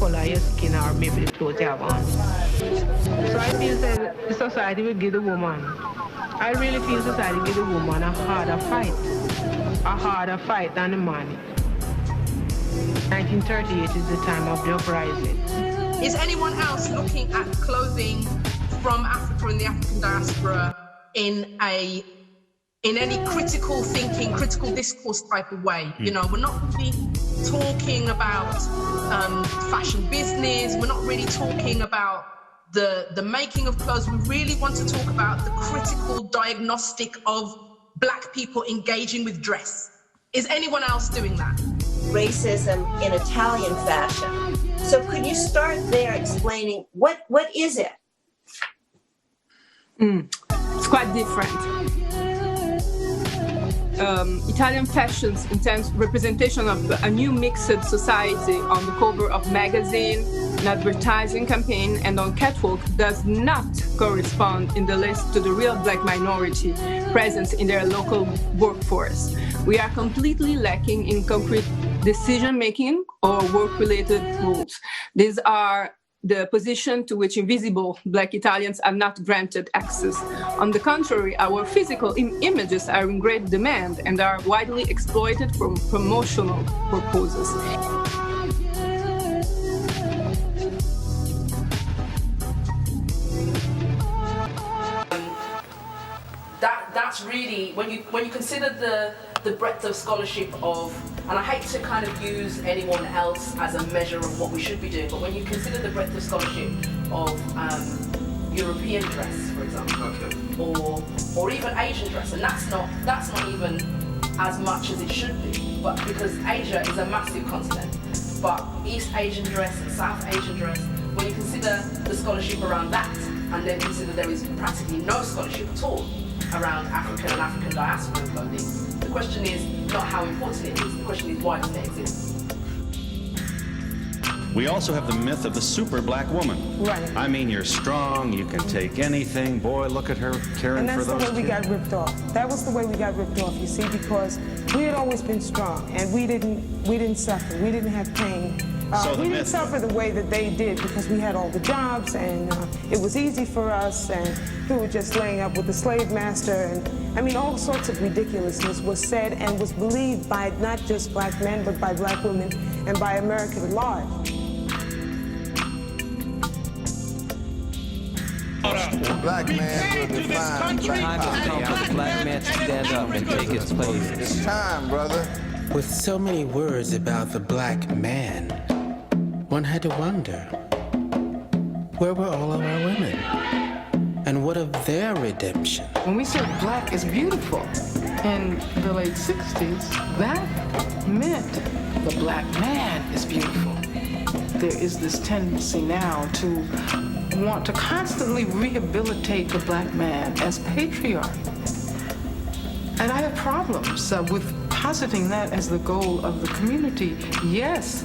color of your skin or maybe the clothes you have on. So I feel that the society will give the woman, I really feel society will give the woman a harder fight than the man. 1938 is the time of the uprising. Is anyone else looking at clothing from Africa and the African diaspora in any critical thinking, critical discourse type of way? You know, we're not really talking about fashion business. We're not really talking about the making of clothes. We really want to talk about the critical diagnostic of Black people engaging with dress. Is anyone else doing that? Racism in Italian fashion. So could you start there explaining what is it? It's quite different. Italian fashions intends representation of a new mixed society on the cover of magazine, an advertising campaign, and on catwalk does not correspond in the least to the real Black minority presence in their local workforce. We are completely lacking in concrete decision-making or work-related rules. These are the position to which invisible Black Italians are not granted access. On the contrary, our physical images are in great demand and are widely exploited for promotional purposes. That's really, when you consider the breadth of scholarship of, and I hate to kind of use anyone else as a measure of what we should be doing, but when you consider the breadth of scholarship of European dress, for example, or even Asian dress, and that's not even as much as it should be, but because Asia is a massive continent, but East Asian dress and South Asian dress, when you consider the scholarship around that, and then consider there is practically no scholarship at all around African and African diaspora clothing, the question is not how important it is, the question is why doesn't it exist? We also have the myth of the super Black woman. Right. I mean, you're strong, you can take anything. Boy, look at her caring for those kids. And that's the way we got ripped off. That was the way we got ripped off, you see, because we had always been strong and we didn't suffer. We didn't have pain. We didn't suffer the way that they did because we had all the jobs and it was easy for us and we were just laying up with the slave master and I mean all sorts of ridiculousness was said and was believed by not just Black men but by Black women and by America at large. The Black man will define Black power. Time has come for the Black man to stand up and take his place. It's time, brother. With so many words about the Black man, one had to wonder, where were all of our women? And what of their redemption? When we said Black is beautiful in the late 60s, that meant the Black man is beautiful. There is this tendency now to want to constantly rehabilitate the Black man as patriarch. And I have problems with positing that as the goal of the community. Yes,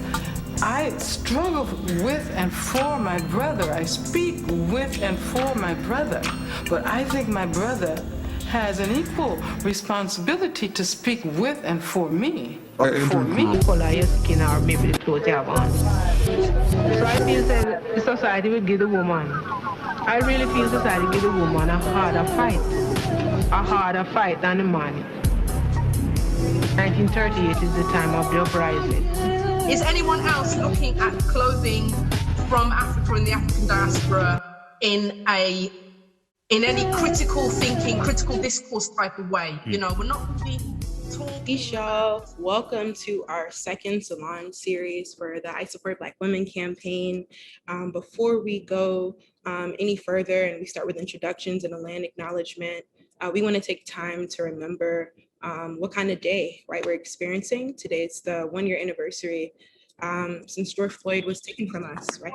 I struggle with and for my brother. I speak with and for my brother. But I think my brother has an equal responsibility to speak with and for me. For me. Color of your skin or maybe the clothes you have on. So I feel that the society will give the woman, I really feel society will give the woman a harder fight than the man. 1938 is the time of the uprising. Is anyone else looking at clothing from Africa and the African diaspora in any critical thinking, critical discourse type of way? You know, we're not really talking. Peace, y'all. Welcome to our second Salon series for the I Support Black Women campaign. Before we go any further and we start with introductions and a land acknowledgement, we want to take time to remember what kind of day, right, we're experiencing. Today it's the 1-year anniversary since George Floyd was taken from us, right?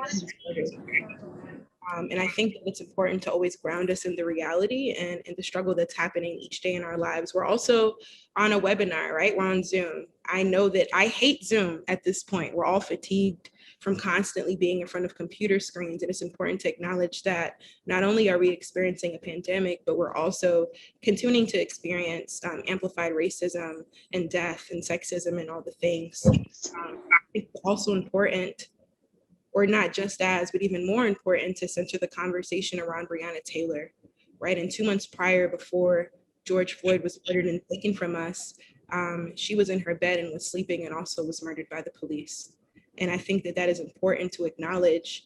And I think that it's important to always ground us in the reality and the struggle that's happening each day in our lives. We're also on a webinar, right? We're on Zoom. I know that I hate Zoom at this point. We're all fatigued from constantly being in front of computer screens. And it's important to acknowledge that not only are we experiencing a pandemic, but we're also continuing to experience amplified racism and death and sexism and all the things. It's also important or not just as, but even more important, to center the conversation around Breonna Taylor, right? And 2 months prior, before George Floyd was murdered and taken from us, she was in her bed and was sleeping and also was murdered by the police. And I think that that is important to acknowledge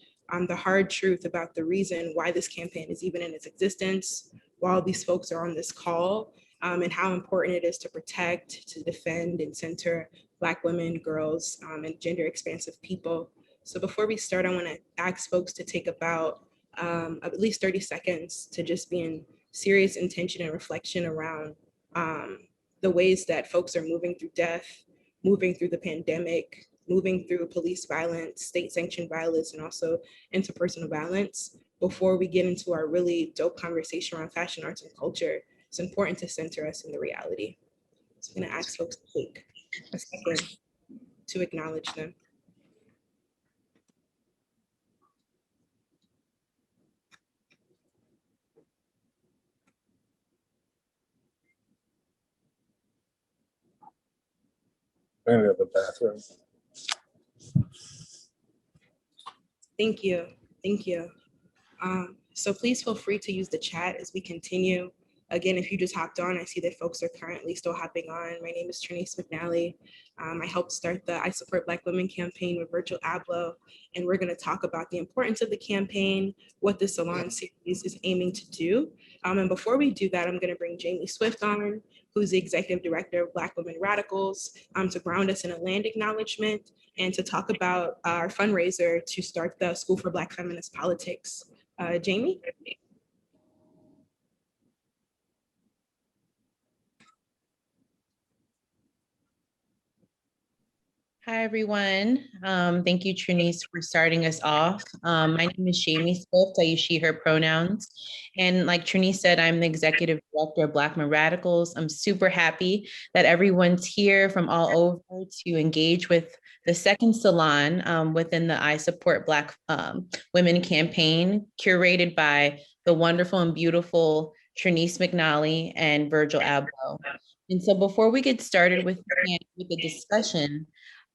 the hard truth about the reason why this campaign is even in its existence, while these folks are on this call, and how important it is to protect, to defend, and center Black women, girls, and gender expansive people. So before we start, I want to ask folks to take about at least 30 seconds to just be in serious intention and reflection around the ways that folks are moving through death, moving through the pandemic, moving through police violence, state-sanctioned violence, and also interpersonal violence. Before we get into our really dope conversation around fashion, arts, and culture, it's important to center us in the reality. So I'm gonna ask folks to take a second to acknowledge them. Any of the bathroom. Thank you, thank you. So please feel free to use the chat as we continue. Again, if you just hopped on, I see that folks are currently still hopping on. My name is Trinice McNally. I helped start the I Support Black Women campaign with Virgil Abloh, and we're gonna talk about the importance of the campaign, what the Salon series is aiming to do. And before we do that, I'm gonna bring Jaimee Swift on, who's the Executive Director of Black Women Radicals, to ground us in a land acknowledgement and to talk about our fundraiser to start the School for Black Feminist Politics. Jaimee? Hi, everyone. Thank you, Trinice, for starting us off. My name is Jaimee Swift. I use she, her pronouns. And like Trinice said, I'm the Executive Director of Black Women Radicals. I'm super happy that everyone's here from all over to engage with the second Salon within the I Support Black Women campaign, curated by the wonderful and beautiful Trinice McNally and Virgil Abloh. And so before we get started with the discussion,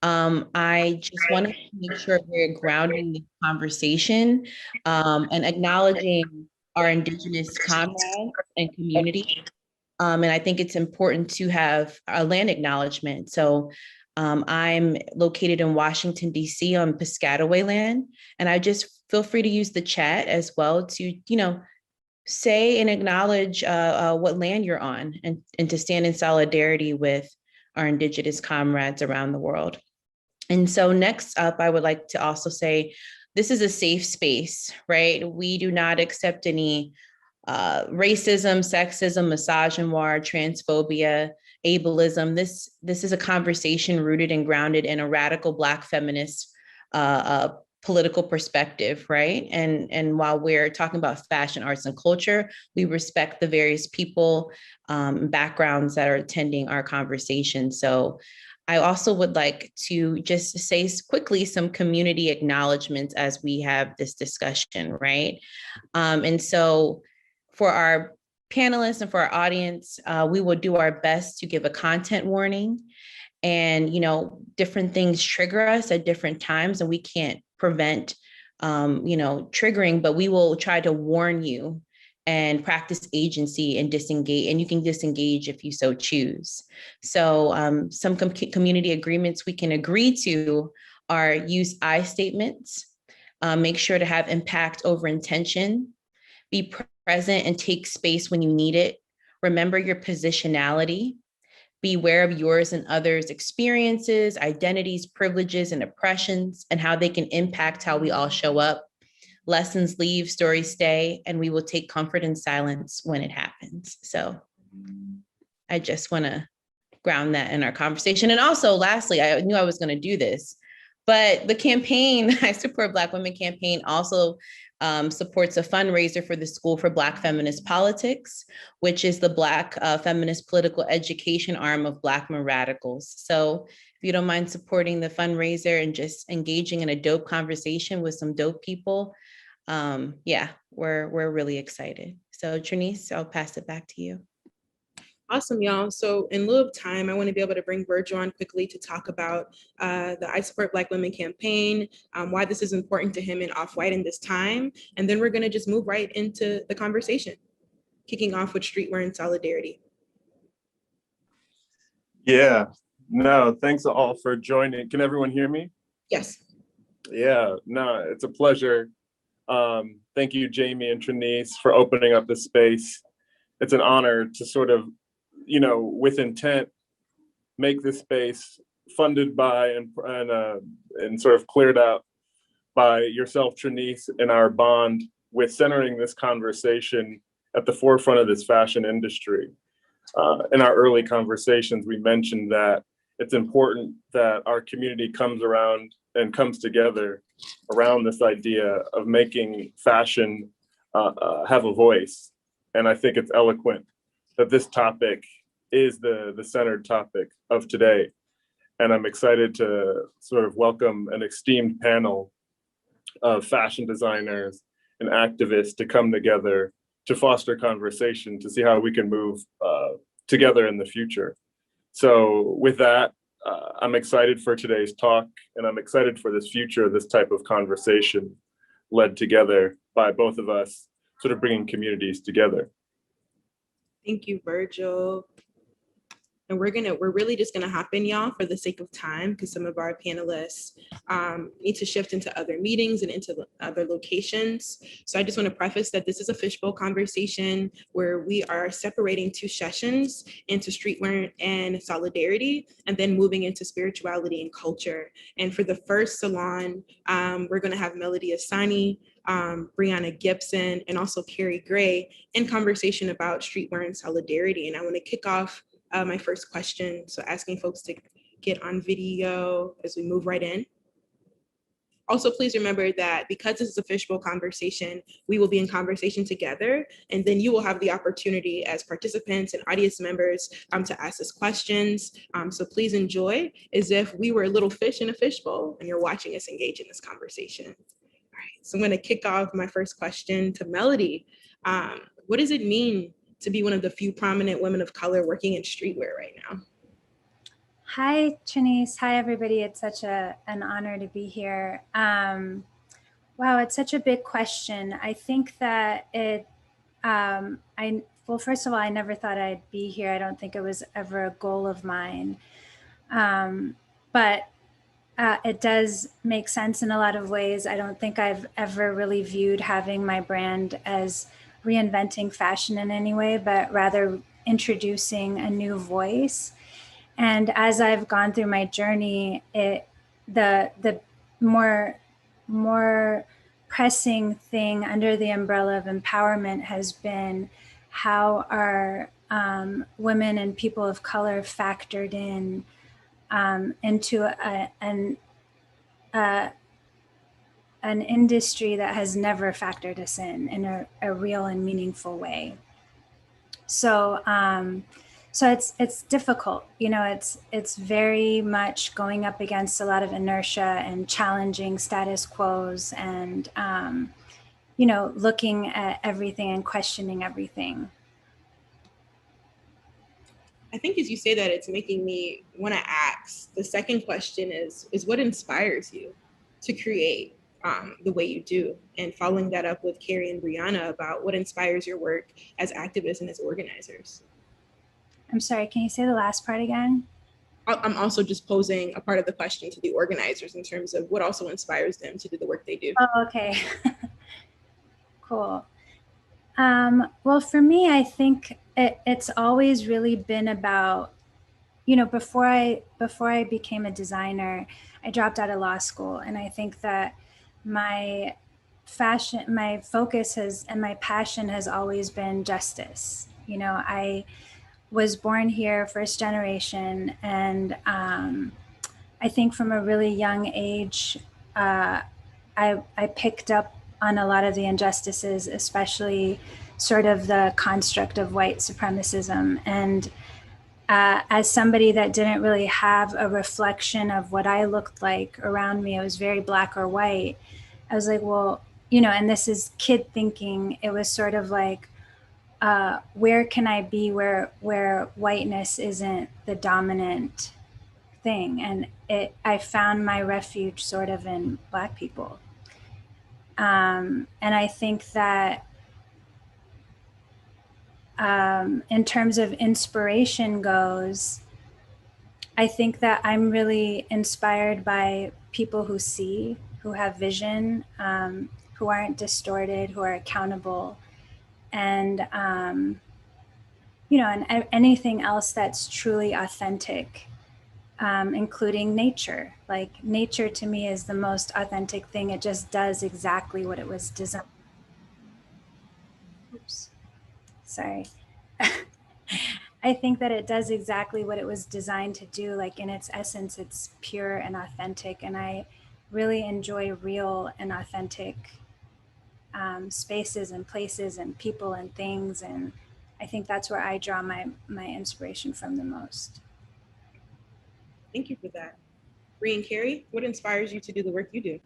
I just wanted to make sure we're grounding the conversation and acknowledging our Indigenous comrades and community. And I think it's important to have a land acknowledgement. So I'm located in Washington, D.C. on Piscataway land, and I just feel free to use the chat as well to, say and acknowledge what land you're on and to stand in solidarity with our Indigenous comrades around the world. And so next up, I would like to also say, this is a safe space, right? We do not accept any racism, sexism, misogynoir, transphobia, ableism. This is a conversation rooted and grounded in a radical Black feminist political perspective, right? And while we're talking about fashion, arts, and culture, we respect the various people, backgrounds that are attending our conversation. So I also would like to just say quickly some community acknowledgements as we have this discussion, right? And so for our panelists and for our audience, we will do our best to give a content warning. And, different things trigger us at different times, and we can't prevent, triggering, but we will try to warn you and practice agency and disengage, and you can disengage if you so choose. So some community agreements we can agree to are use I statements, make sure to have impact over intention, be present and take space when you need it, remember your positionality, be aware of yours and others' experiences, identities, privileges, and oppressions, and how they can impact how we all show up. Lessons leave, stories stay, and we will take comfort in silence when it happens. So I just want to ground that in our conversation. And also, lastly, I knew I was going to do this, but the campaign, I Support Black Women campaign, also supports a fundraiser for the School for Black Feminist Politics, which is the Black feminist political education arm of Black Women Radicals. So if you don't mind supporting the fundraiser and just engaging in a dope conversation with some dope people, we're really excited. So Trinice, I'll pass it back to you. Awesome, y'all. So in lieu of time, I want to be able to bring Virgil on quickly to talk about the I Support Black Women campaign, why this is important to him and Off-White in this time. And then we're going to just move right into the conversation, kicking off with streetwear and solidarity. Yeah, no, thanks all for joining. Can everyone hear me? Yes. Yeah, no, it's a pleasure. Thank you, Jaimee and Trinice, for opening up this space. It's an honor to sort of, with intent, make this space funded by and sort of cleared out by yourself, Trinice, and our bond with centering this conversation at the forefront of this fashion industry. In our early conversations, we mentioned that it's important that our community comes together around this idea of making fashion have a voice. And I think it's eloquent that this topic is the centered topic of today. And I'm excited to sort of welcome an esteemed panel of fashion designers and activists to come together to foster conversation, to see how we can move together in the future. So with that, I'm excited for today's talk, and I'm excited for this future, this type of conversation led together by both of us, sort of bringing communities together. Thank you, Virgil. And we're really just gonna hop in, y'all, for the sake of time, because some of our panelists need to shift into other meetings and into other locations. So I just want to preface that this is a fishbowl conversation where we are separating two sessions into streetwear and solidarity, and then moving into spirituality and culture. And for the first salon, we're gonna have Melody Ehsani, Brianna Gibson, and also Keri Gray in conversation about streetwear and solidarity. And I want to kick off my first question. So asking folks to get on video as we move right in. Also, please remember that because this is a fishbowl conversation, we will be in conversation together, and then you will have the opportunity as participants and audience members to ask us questions. So please enjoy as if we were little fish in a fishbowl and you're watching us engage in this conversation. All right, so I'm going to kick off my first question to Melody. What does it mean to be one of the few prominent women of color working in streetwear right now? Hi, Trinice. Hi, everybody. It's such an honor to be here. Wow, it's such a big question. I think that well, first of all, I never thought I'd be here. I don't think it was ever a goal of mine. But it does make sense in a lot of ways. I don't think I've ever really viewed having my brand as reinventing fashion in any way, but rather introducing a new voice. And as I've gone through my journey, the more pressing thing under the umbrella of empowerment has been how our women and people of color factored in into an industry that has never factored us in a real and meaningful way. So it's difficult, it's very much going up against a lot of inertia and challenging status quos and, looking at everything and questioning everything. I think as you say that, it's making me want to ask, the second question is what inspires you to create the way you do, and following that up with Keri and Brianna about what inspires your work as activists and as organizers. I'm sorry, can you say the last part again? I'm also just posing a part of the question to the organizers in terms of what also inspires them to do the work they do. Oh, okay. Cool. Well, for me, I think it's always really been about, before I became a designer, I dropped out of law school, and I think that my focus and my passion has always been justice. I was born here, first generation, and I think from a really young age, I picked up on a lot of the injustices, especially sort of the construct of white supremacism. And as somebody that didn't really have a reflection of what I looked like around me, it was very black or white. I was like, well, and this is kid thinking. It was sort of like, where can I be where whiteness isn't the dominant thing? And I found my refuge sort of in Black people. And I think that in terms of inspiration goes, I think that I'm really inspired by people who see, who have vision, who aren't distorted, who are accountable, and and anything else that's truly authentic, including nature. Like, nature to me is the most authentic thing. It just does exactly what it was designed. Oops, sorry. I think that it does exactly what it was designed to do. Like, in its essence, it's pure and authentic. And I really enjoy real and authentic spaces and places and people and things. And I think that's where I draw my inspiration from the most. Thank you for that. Bree and Keri, what inspires you to do the work you do?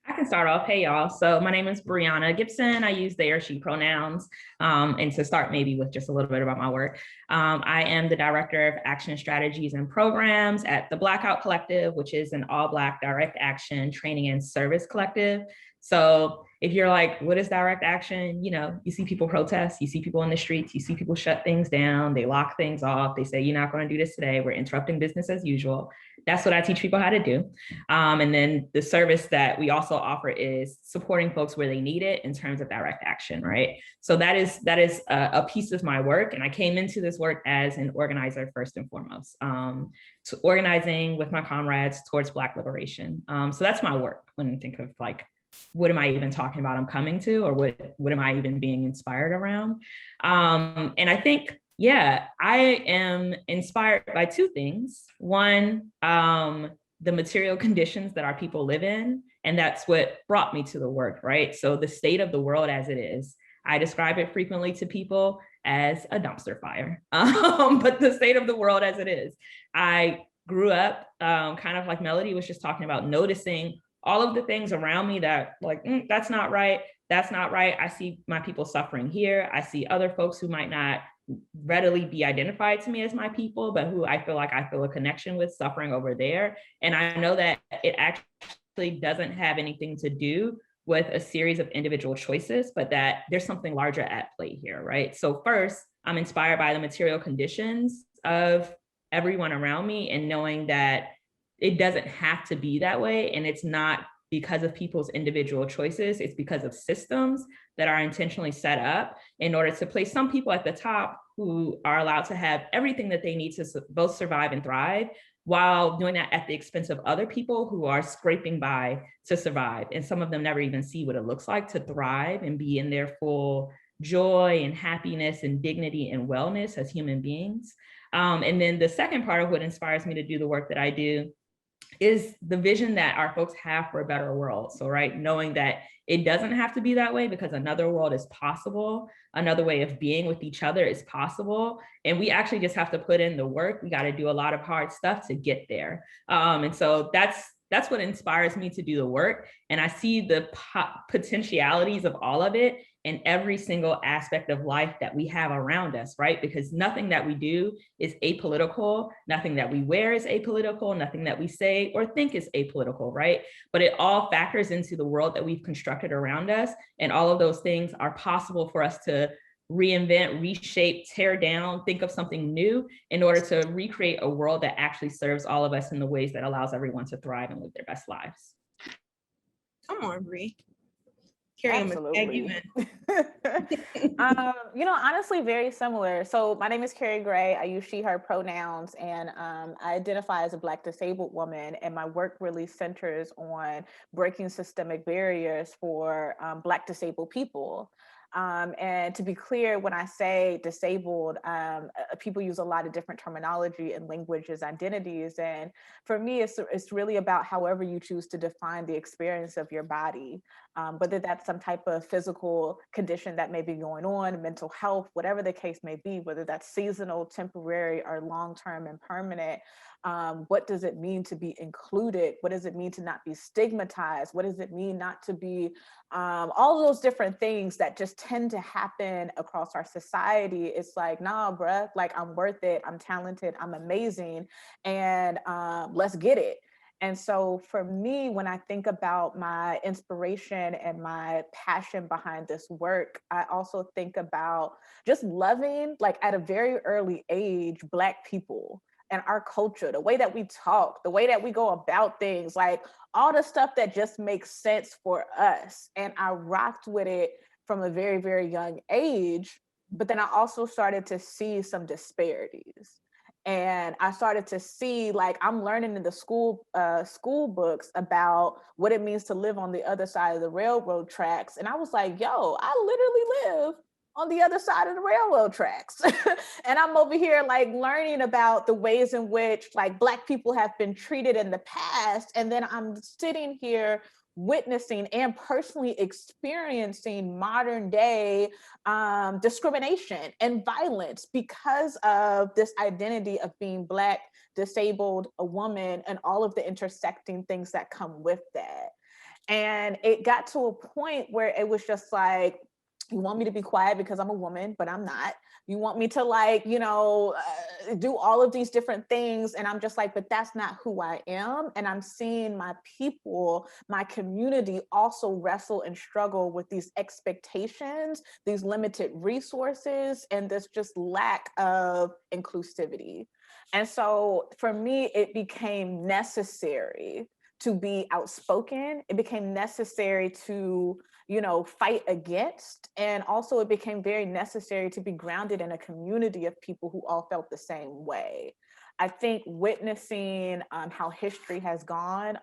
I can start off. Hey, y'all. So my name is Brianna Gibson. I use they or she pronouns. And to start maybe with just a little bit about my work, I am the Director of Action Strategies and Programs at the Blackout Collective, which is an all-Black direct action training and service collective. So if you're like, what is direct action? You know, you see people protest, you see people in the streets, you see people shut things down, they lock things off, they say, you're not going to do this today, we're interrupting business as usual. That's what I teach people how to do. And then the service that we also offer is supporting folks where they need it in terms of direct action, right? So that is a piece of my work. And I came into this work as an organizer first and foremost, so organizing with my comrades towards Black liberation. So that's my work when I think of like, what am I even talking about I'm coming to, or what am I even being inspired around? And I think, yeah, I am inspired by two things. One, the material conditions that our people live in, and that's what brought me to the work, right? So the state of the world as it is, I describe it frequently to people as a dumpster fire, but the state of the world as it is. I grew up kind of like Melody was just talking about, noticing all of the things around me that like, that's not right. That's not right. I see my people suffering here. I see other folks who might not readily be identified to me as my people, but who I feel a connection with suffering over there. And I know that it actually doesn't have anything to do with a series of individual choices, but that there's something larger at play here, right? So first, I'm inspired by the material conditions of everyone around me and knowing that it doesn't have to be that way. And it's not because of people's individual choices, it's because of systems that are intentionally set up in order to place some people at the top who are allowed to have everything that they need to both survive and thrive, while doing that at the expense of other people who are scraping by to survive. And some of them never even see what it looks like to thrive and be in their full joy and happiness and dignity and wellness as human beings. And then the second part of what inspires me to do the work that I do is the vision that our folks have for a better world. So, right, knowing that it doesn't have to be that way because another world is possible, another way of being with each other is possible. And we actually just have to put in the work. We got to do a lot of hard stuff to get there. And so that's what inspires me to do the work. And I see the potentialities of all of it in every single aspect of life that we have around us, right? Because nothing that we do is apolitical, nothing that we wear is apolitical, nothing that we say or think is apolitical, right? But it all factors into the world that we've constructed around us. And all of those things are possible for us to reinvent, reshape, tear down, think of something new in order to recreate a world that actually serves all of us in the ways that allows everyone to thrive and live their best lives. Come on, Bree. Keri, absolutely. Honestly, very similar. So my name is Keri Gray. I use she, her pronouns, and I identify as a Black disabled woman. And my work really centers on breaking systemic barriers for Black disabled people. And to be clear, when I say disabled, people use a lot of different terminology and languages, identities. And for me, it's really about however you choose to define the experience of your body, whether that's some type of physical condition that may be going on, mental health, whatever the case may be, whether that's seasonal, temporary, or long-term and permanent. What does it mean to be included? What does it mean to not be stigmatized? What does it mean not to be, all those different things that just tend to happen across our society. It's like, nah, bruh, like I'm worth it, I'm talented, I'm amazing, and let's get it. And so for me, when I think about my inspiration and my passion behind this work, I also think about just loving, like at a very early age, Black people and our culture, the way that we talk, the way that we go about things, like all the stuff that just makes sense for us. And I rocked with it from a very, very young age. But then I also started to see some disparities. And I started to see, like, I'm learning in the school books about what it means to live on the other side of the railroad tracks. And I was like, yo, I literally live on the other side of the railroad tracks. And I'm over here like learning about the ways in which like Black people have been treated in the past. And then I'm sitting here witnessing and personally experiencing modern day discrimination and violence because of this identity of being Black, disabled, a woman, and all of the intersecting things that come with that. And it got to a point where it was just like, you want me to be quiet because I'm a woman, but I'm not. You want me to like, you know, do all of these different things. And I'm just like, but that's not who I am. And I'm seeing my people, my community also wrestle and struggle with these expectations, these limited resources, and this just lack of inclusivity. And so for me, it became necessary to be outspoken. It became necessary to, you know, fight against. And also it became very necessary to be grounded in a community of people who all felt the same way. I think witnessing how history has gone,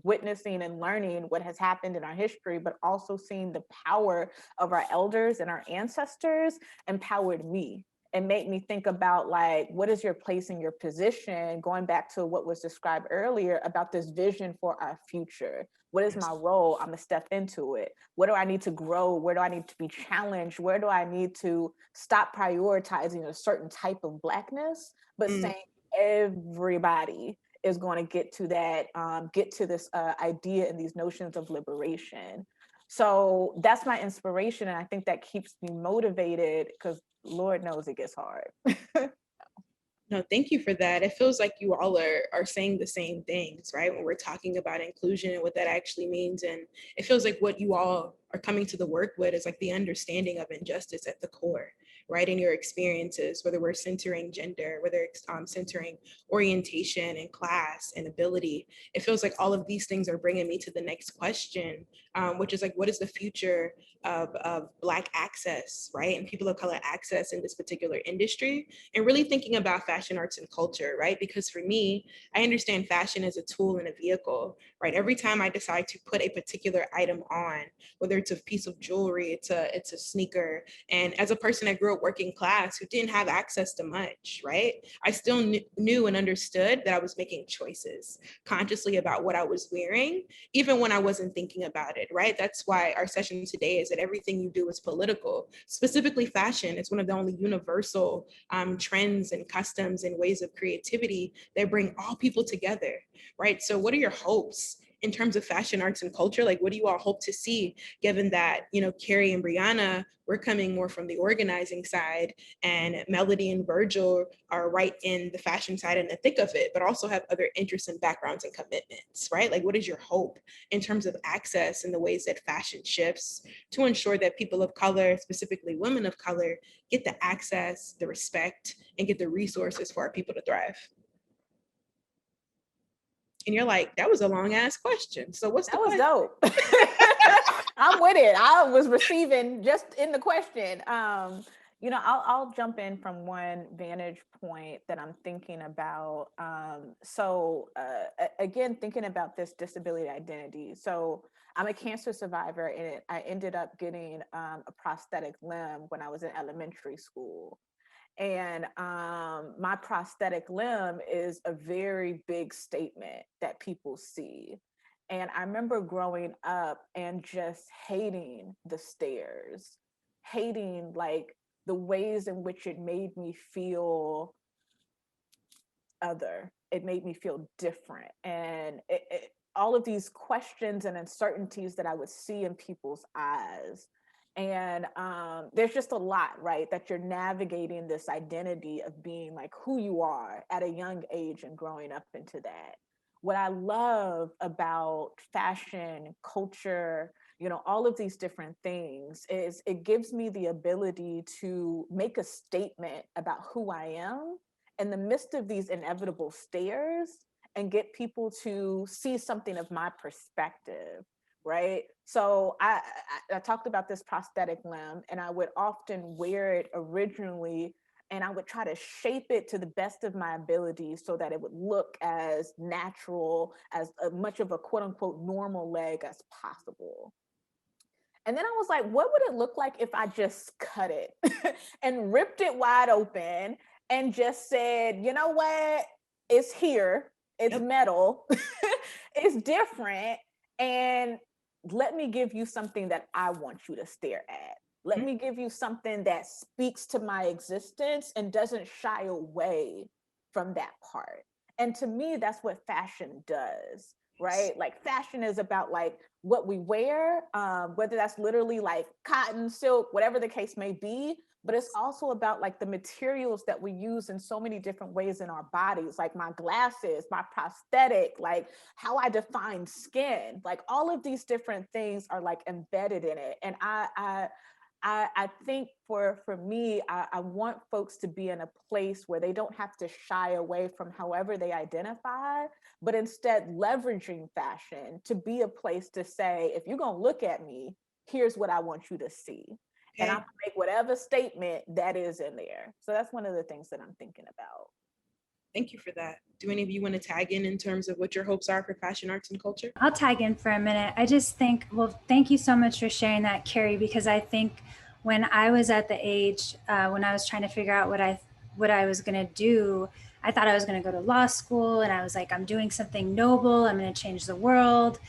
witnessing and learning what has happened in our history, but also seeing the power of our elders and our ancestors empowered me. It made me think about like, what is your place in your position? Going back to what was described earlier about this vision for our future. What is my role? I'm gonna step into it. What do I need to grow? Where do I need to be challenged? Where do I need to stop prioritizing a certain type of Blackness, but saying everybody is going to get to that, get to this idea and these notions of liberation. So that's my inspiration. And I think that keeps me motivated because Lord knows it gets hard. No, thank you for that. It feels like you all are saying the same things, right? When we're talking about inclusion and what that actually means. And it feels like what you all are coming to the work with is like the understanding of injustice at the core, right? In your experiences, whether we're centering gender, whether it's centering orientation and class and ability, it feels like all of these things are bringing me to the next question, which is like, what is the future of Black access, right? And people of color access in this particular industry, and really thinking about fashion, arts, and culture, right? Because for me, I understand fashion as a tool and a vehicle, right? Every time I decide to put a particular item on, whether it's a piece of jewelry, it's a sneaker. And as a person that grew up working class who didn't have access to much, right? I still knew and understood that I was making choices consciously about what I was wearing, even when I wasn't thinking about it, right? That's why our session today is that everything you do is political. Specifically fashion is one of the only universal trends and customs and ways of creativity that bring all people together, right? So what are your hopes in terms of fashion, arts, and culture? Like, what do you all hope to see, given that, you know, Keri and Brianna, we're coming more from the organizing side, and Melody and Virgil are right in the fashion side and the thick of it, but also have other interests and backgrounds and commitments, right? Like, what is your hope in terms of access and the ways that fashion shifts to ensure that people of color, specifically women of color, get the access, the respect, and get the resources for our people to thrive? And you're like, that was a long ass question. So what's that was dope. I'm with it. I was receiving just in the question. You know, I'll jump in from one vantage point that I'm thinking about. Again, thinking about this disability identity. So I'm a cancer survivor, and I ended up getting a prosthetic limb when I was in elementary school. And my prosthetic limb is a very big statement that people see. And I remember growing up and just hating the stairs, hating like the ways in which it made me feel other. It made me feel different. And all of these questions and uncertainties that I would see in people's eyes. And there's just a lot, right? That you're navigating this identity of being like who you are at a young age and growing up into that. What I love about fashion, culture, all of these different things is it gives me the ability to make a statement about who I am in the midst of these inevitable stares and get people to see something of my perspective, right? So I talked about this prosthetic limb, and I would often wear it originally, and I would try to shape it to the best of my ability so that it would look as natural, as much of a quote unquote normal leg as possible. And then I was like, what would it look like if I just cut it and ripped it wide open and just said, you know what, it's here, it's metal, it's different, and let me give you something that I want you to stare at. Let me give you something that speaks to my existence and doesn't shy away from that part. And to me, that's what fashion does, right? Like fashion is about like what we wear, whether that's literally like cotton, silk, whatever the case may be, but it's also about like the materials that we use in so many different ways in our bodies, like my glasses, my prosthetic, like how I define skin, like all of these different things are like embedded in it. And I think for me, I want folks to be in a place where they don't have to shy away from however they identify, but instead leveraging fashion to be a place to say, if you're gonna look at me, here's what I want you to see. Okay. And I'm gonna make whatever statement that is in there. So that's one of the things that I'm thinking about. Thank you for that. Do any of you want to tag in terms of what your hopes are for fashion, arts, and culture? I'll tag in for a minute. I just think, well, thank you so much for sharing that, Keri, because I think when I was at the age, when I was trying to figure out what I was going to do, I thought I was going to go to law school, and I was like, I'm doing something noble. I'm going to change the world.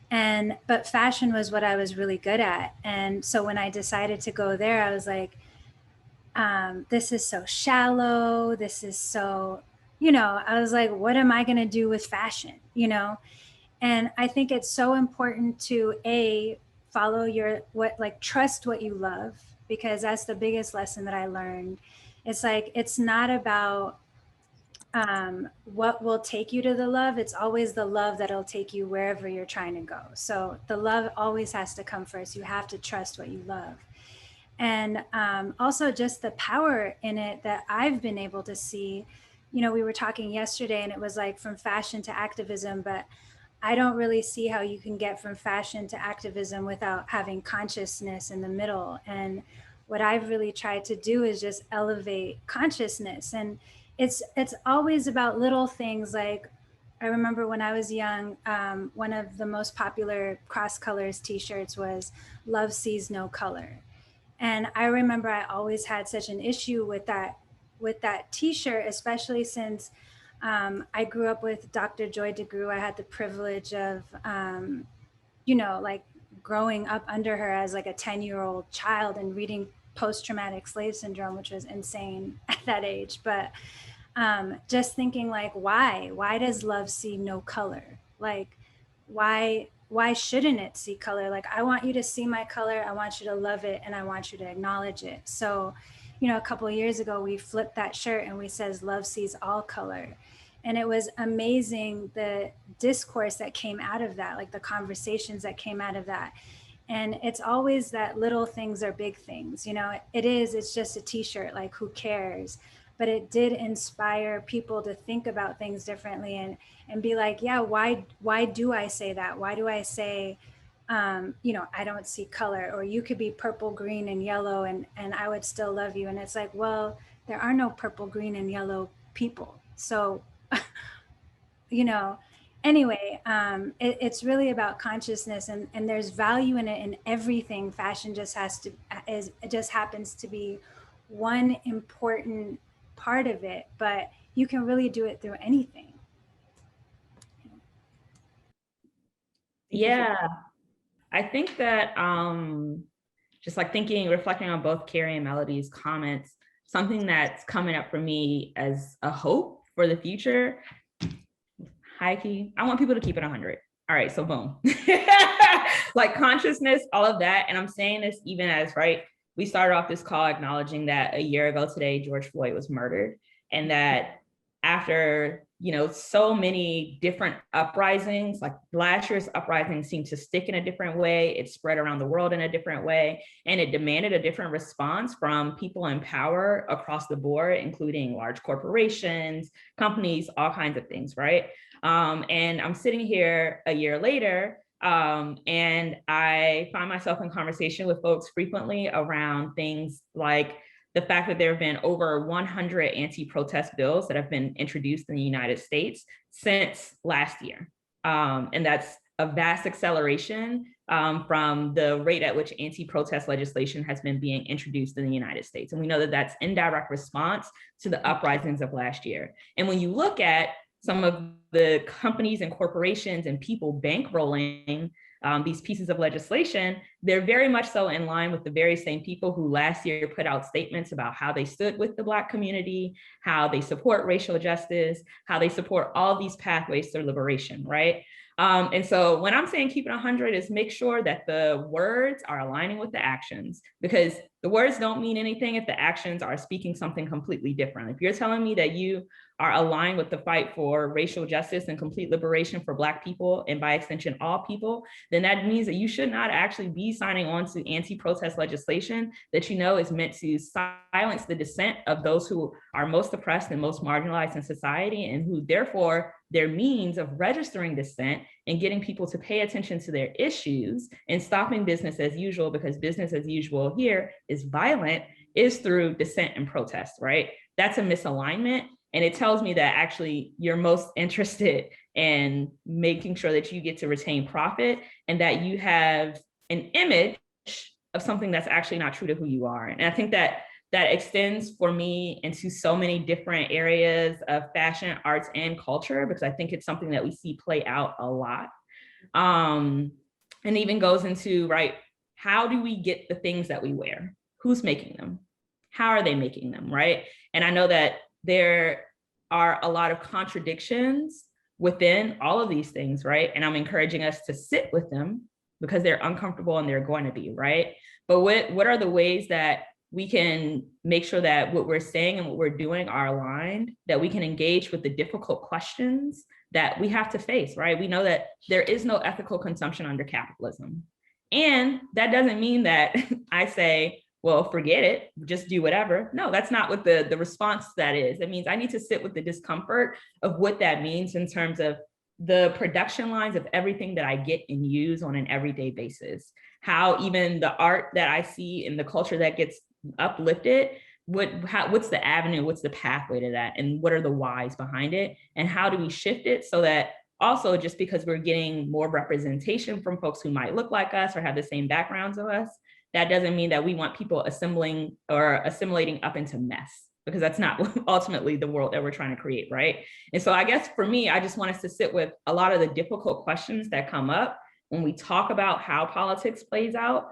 But fashion was what I was really good at. And so when I decided to go there, I was like, this is so shallow. This is so, I was like, what am I going to do with fashion? And I think it's so important to follow trust what you love, because that's the biggest lesson that I learned. It's like, it's not about what will take you to the love. It's always the love that'll take you wherever you're trying to go. So the love always has to come first. You have to trust what you love. And also just the power in it that I've been able to see. We were talking yesterday, and it was like from fashion to activism, but I don't really see how you can get from fashion to activism without having consciousness in the middle. And what I've really tried to do is just elevate consciousness. And it's always about little things. Like, I remember when I was young, one of the most popular cross colors t-shirts was "Love Sees No Color." And I remember I always had such an issue with that t-shirt, especially since I grew up with Dr. Joy DeGruy. I had the privilege of, growing up under her as like a 10-year-old child and reading Post-Traumatic Slave Syndrome, which was insane at that age. But just thinking like, why does love see no color? Like, why shouldn't it see color? Like, I want you to see my color. I want you to love it. And I want you to acknowledge it. So, a couple of years ago, we flipped that shirt and we says, love sees all color. And it was amazing, the discourse that came out of that, like the conversations that came out of that. And it's always that little things are big things. It's just a t-shirt, like who cares? But it did inspire people to think about things differently and be like, yeah, why do I say that? Why do I say, I don't see color, or you could be purple, green, and yellow, and I would still love you. And it's like, well, there are no purple, green, and yellow people. So, anyway, it's really about consciousness, and there's value in it in everything. Fashion just happens to be one important part of it, but you can really do it through anything. Yeah. I think that just like reflecting on both Keri and Melody's comments, something that's coming up for me as a hope for the future, high key, I want people to keep it 100. All right, so boom. Like consciousness, all of that. And I'm saying this even as, right, we started off this call acknowledging that a year ago today, George Floyd was murdered. And that after, you know, so many different uprisings, like last year's uprising seemed to stick in a different way. It spread around the world in a different way. And it demanded a different response from people in power across the board, including large corporations, companies, all kinds of things, right? And I'm sitting here a year later, and I find myself in conversation with folks frequently around things like the fact that there have been over 100 anti-protest bills that have been introduced in the United States since last year. And that's a vast acceleration from the rate at which anti-protest legislation has been being introduced in the United States. And we know that that's in direct response to the uprisings of last year. And when you look at some of the companies and corporations and people bankrolling these pieces of legislation, they're very much so in line with the very same people who last year put out statements about how they stood with the Black community, how they support racial justice, how they support all these pathways to liberation, right? And so when I'm saying keep it 100 is make sure that the words are aligning with the actions, because the words don't mean anything if the actions are speaking something completely different. If you're telling me that you are aligned with the fight for racial justice and complete liberation for Black people, and by extension, all people, then that means that you should not actually be signing on to anti-protest legislation that you know is meant to silence the dissent of those who are most oppressed and most marginalized in society, and who therefore their means of registering dissent and getting people to pay attention to their issues and stopping business as usual, because business as usual here is violent, is through dissent and protest, right? That's a misalignment. And it tells me that actually you're most interested in making sure that you get to retain profit and that you have an image of something that's actually not true to who you are. And I think that that extends for me into so many different areas of fashion, arts, and culture, because I think it's something that we see play out a lot. And even goes into, right, how do we get the things that we wear? Who's making them? How are they making them, right? And I know that there are a lot of contradictions within all of these things, right? And I'm encouraging us to sit with them because they're uncomfortable and they're going to be, right? But what are the ways that we can make sure that what we're saying and what we're doing are aligned, that we can engage with the difficult questions that we have to face, right? We know that there is no ethical consumption under capitalism. And that doesn't mean that I say, well, forget it, just do whatever. No, that's not what the response to that is. It means I need to sit with the discomfort of what that means in terms of the production lines of everything that I get and use on an everyday basis. How even the art that I see in the culture that gets uplifted, what's the avenue, what's the pathway to that, and what are the whys behind it, and how do we shift it so that also, just because we're getting more representation from folks who might look like us or have the same backgrounds of us, that doesn't mean that we want people assimilating up into mess, because that's not ultimately the world that we're trying to create, right? And so I guess for me, I just want us to sit with a lot of the difficult questions that come up when we talk about how politics plays out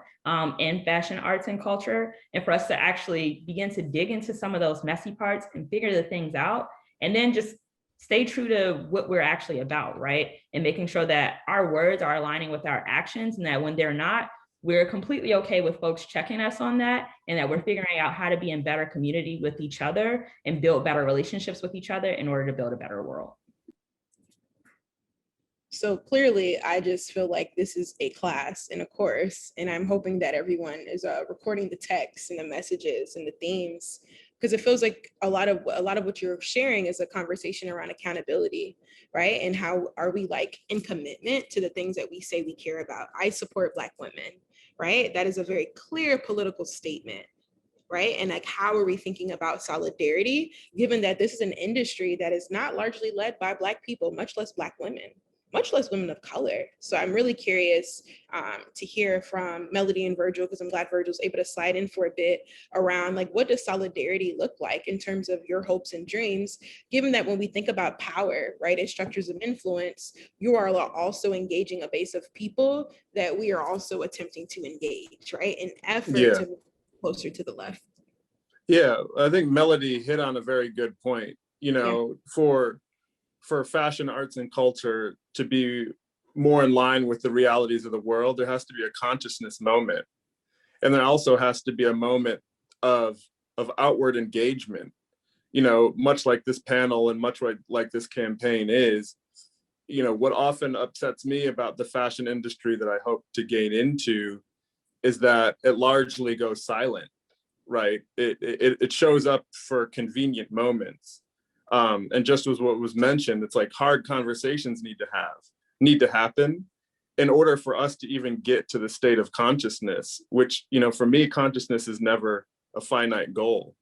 in fashion, arts, and culture, and for us to actually begin to dig into some of those messy parts and figure the things out, and then just stay true to what we're actually about, right? And making sure that our words are aligning with our actions, and that when they're not, we're completely okay with folks checking us on that, and that we're figuring out how to be in better community with each other and build better relationships with each other in order to build a better world. So clearly, I just feel like this is a class and a course, and I'm hoping that everyone is recording the text and the messages and the themes, because it feels like a lot of what you're sharing is a conversation around accountability, right? And how are we like in commitment to the things that we say we care about? I support Black women, right? That is a very clear political statement, right? And like, how are we thinking about solidarity, given that this is an industry that is not largely led by Black people, much less Black women, much less women of color. So I'm really curious to hear from Melody and Virgil, because I'm glad Virgil's able to slide in for a bit around like, what does solidarity look like in terms of your hopes and dreams, given that when we think about power, right, and structures of influence, you are also engaging a base of people that we are also attempting to engage, right, in effort to move closer to the left. Yeah, I think Melody hit on a very good point. you know, for fashion, arts, and culture to be more in line with the realities of the world, there has to be a consciousness moment. And there also has to be a moment of outward engagement, you know, much like this panel and much like this campaign is. You know, what often upsets me about the fashion industry that I hope to gain into is that it largely goes silent, right? It shows up for convenient moments. And just as what was mentioned, it's like hard conversations need to happen in order for us to even get to the state of consciousness, which, you know, for me, consciousness is never a finite goal.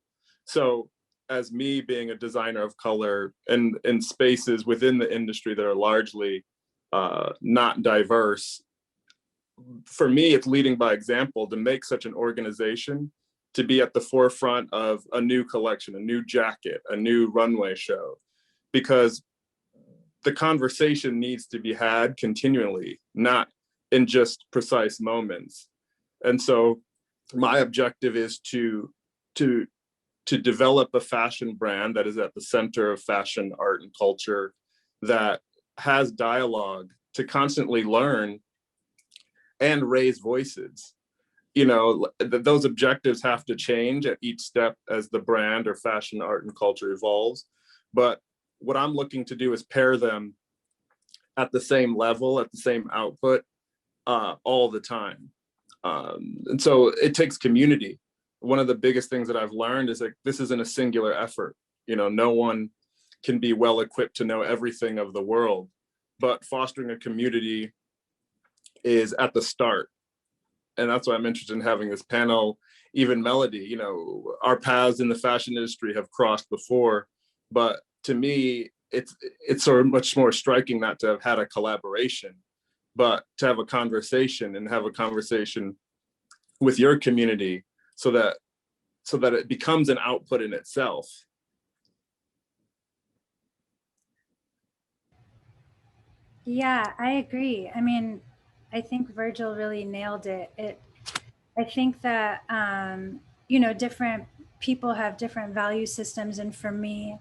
So as me being a designer of color and in spaces within the industry that are largely not diverse, for me, it's leading by example to make such an organization to be at the forefront of a new collection, a new jacket, a new runway show, because the conversation needs to be had continually, not in just precise moments. And so my objective is to develop a fashion brand that is at the center of fashion, art, and culture, that has dialogue to constantly learn and raise voices. You know, those objectives have to change at each step as the brand or fashion, art, and culture evolves. But what I'm looking to do is pair them at the same level, at the same output, all the time. And so it takes community. One of the biggest things that I've learned is like, this isn't a singular effort. You know, no one can be well equipped to know everything of the world, but fostering a community is at the start. And that's why I'm interested in having this panel. Even Melody, you know, our paths in the fashion industry have crossed before, but to me, it's sort of much more striking not to have had a collaboration, but to have a conversation and have a conversation with your community so that it becomes an output in itself. Yeah, I agree. I mean, I think Virgil really nailed it. I think that, you know, different people have different value systems. And for me,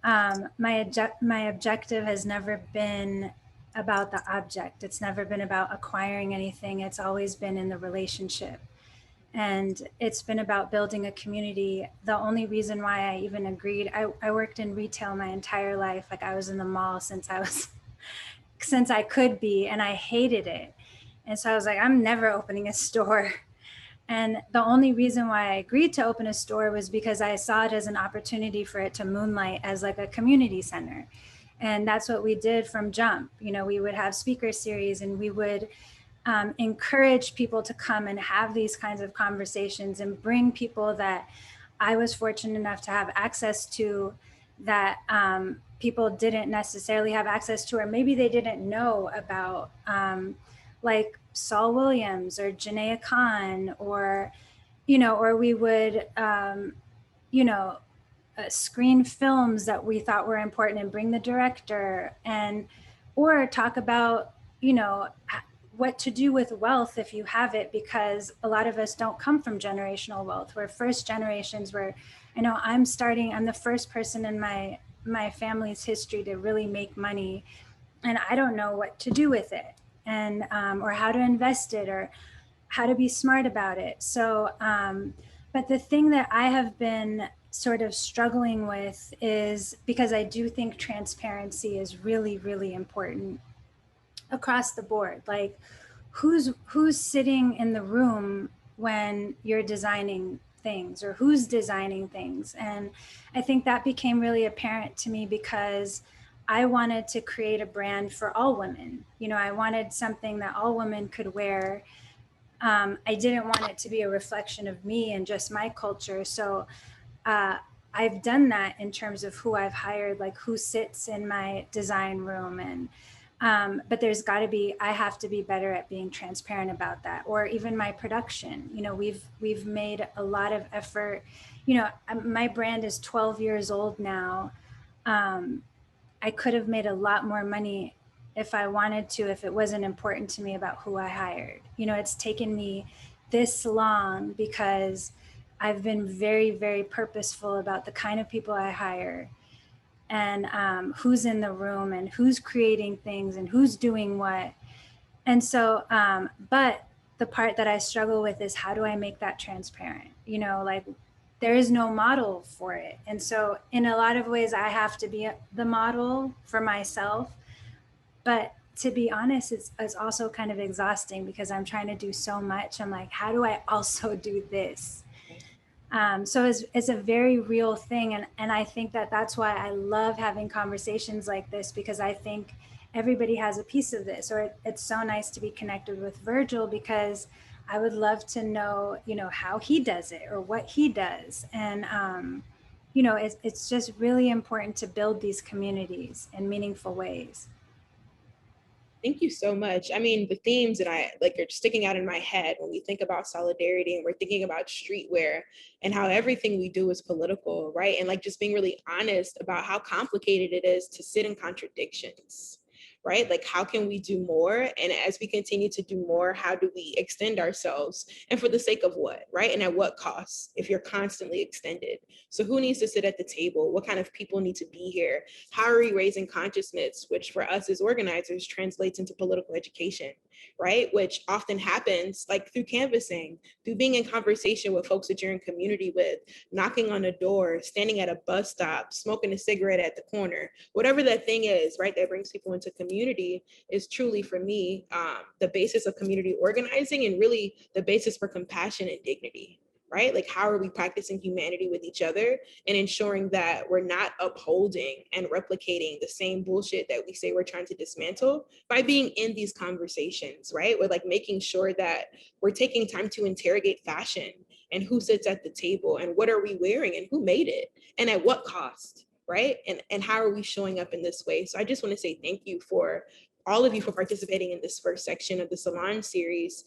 my objective has never been about the object. It's never been about acquiring anything. It's always been in the relationship. And it's been about building a community. The only reason why I even agreed, I worked in retail my entire life. Like I was in the mall since I could be, and I hated it. And so I was like, I'm never opening a store. And the only reason why I agreed to open a store was because I saw it as an opportunity for it to moonlight as like a community center. And that's what we did from jump. You know, we would have speaker series and we would encourage people to come and have these kinds of conversations and bring people that I was fortunate enough to have access to that people didn't necessarily have access to, or maybe they didn't know about, like Saul Williams or Janaea Khan, or, you know, or we would, you know, screen films that we thought were important and bring the director, and, or talk about, you know, what to do with wealth if you have it, because a lot of us don't come from generational wealth. We're first generations where, I know I'm the first person in my family's history to really make money, and I don't know what to do with it, and or how to invest it, or how to be smart about it. So, but the thing that I have been sort of struggling with is, because I do think transparency is really, really important across the board. Like who's sitting in the room when you're designing things, or who's designing things. And I think that became really apparent to me because I wanted to create a brand for all women. You know, I wanted something that all women could wear. I didn't want it to be a reflection of me and just my culture. So I've done that in terms of who I've hired, like who sits in my design room. And but there's got to be, I have to be better at being transparent about that, or even my production. You know, we've made a lot of effort. You know, my brand is 12 years old now. I could have made a lot more money if I wanted to, if it wasn't important to me about who I hired. You know, it's taken me this long because I've been very, very purposeful about the kind of people I hire. and who's in the room and who's creating things and who's doing what. And so, but the part that I struggle with is how do I make that transparent? You know, like there is no model for it. And so in a lot of ways, I have to be the model for myself. But to be honest, it's also kind of exhausting because I'm trying to do so much. I'm like, how do I also do this? So it's a very real thing. And I think that that's why I love having conversations like this, because I think everybody has a piece of this, or it's so nice to be connected with Virgil because I would love to know, you know, how he does it or what he does. And, you know, it's just really important to build these communities in meaningful ways. Thank you so much. I mean, the themes that I like are sticking out in my head when we think about solidarity and we're thinking about streetwear and how everything we do is political, right? And like just being really honest about how complicated it is to sit in contradictions, right? Like, how can we do more? And as we continue to do more, how do we extend ourselves? And for the sake of what, right? And at what cost if you're constantly extended? So who needs to sit at the table? What kind of people need to be here? How are we raising consciousness, which for us as organizers translates into political education, right? Which often happens like through canvassing, through being in conversation with folks that you're in community with, knocking on a door, standing at a bus stop, smoking a cigarette at the corner, whatever that thing is, right? That brings people into community is truly, for me, the basis of community organizing and really the basis for compassion and dignity, right? Like, how are we practicing humanity with each other and ensuring that we're not upholding and replicating the same bullshit that we say we're trying to dismantle by being in these conversations, right? We're like making sure that we're taking time to interrogate fashion and who sits at the table and what are we wearing and who made it and at what cost, right? And how are we showing up in this way? So I just want to say thank you for all of you for participating in this first section of the Salon series.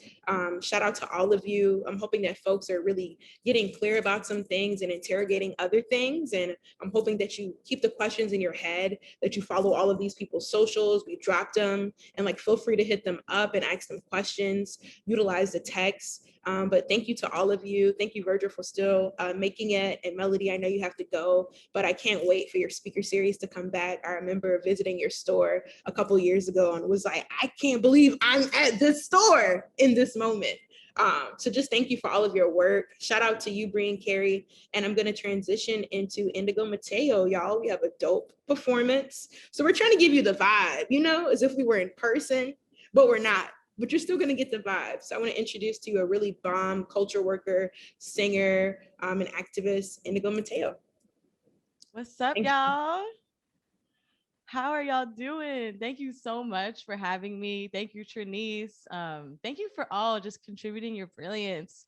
Shout out to all of you. I'm hoping that folks are really getting clear about some things and interrogating other things. And I'm hoping that you keep the questions in your head, that you follow all of these people's socials. We dropped them, and like feel free to hit them up and ask them questions, utilize the text. But thank you to all of you. Thank you, Virgil, for still making it. And Melody, I know you have to go, but I can't wait for your speaker series to come back. I remember visiting your store a couple years ago and was like, I can't believe I'm at this store in this moment. So just thank you for all of your work. Shout out to you, Bree and Keri. And I'm going to transition into Indigo Mateo, y'all. We have a dope performance. So we're trying to give you the vibe, you know, as if we were in person, but we're not. But you're still going to get the vibe. So I want to introduce to you a really bomb culture worker, singer, and activist, Indigo Mateo. What's up, y'all? How are y'all doing? Thank you so much for having me. Thank you, Trinice. Thank you for all just contributing your brilliance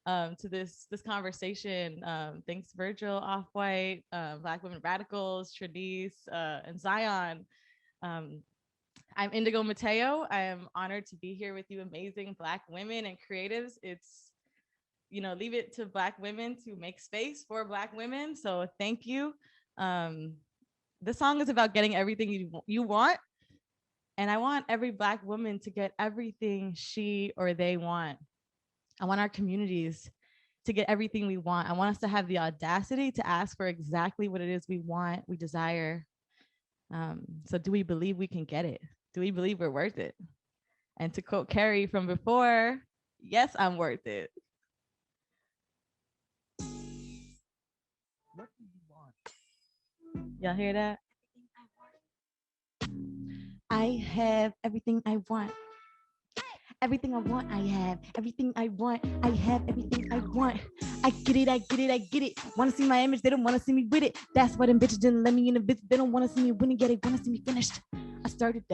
to this conversation. Thanks, Virgil, Off-White, Black Women Radicals, Trinice, and Zion. I'm Indigo Mateo. I am honored to be here with you amazing Black women and creatives. It's, you know, leave it to Black women to make space for Black women. So thank you. This song is about getting everything you want. And I want every Black woman to get everything she or they want. I want our communities to get everything we want. I want us to have the audacity to ask for exactly what it is we want, we desire. So do we believe we can get it? Do we believe we're worth it? And to quote Keri from before, yes, I'm worth it. What do you want? Y'all hear that? I have everything I want. Everything I want, I have. Everything I want, I have. Everything I want. I get it, I get it, I get it. Wanna see my image, they don't wanna see me with it. That's why them bitches didn't let me in the bitch. They don't wanna see me win and get it, wanna see me finished. I stir it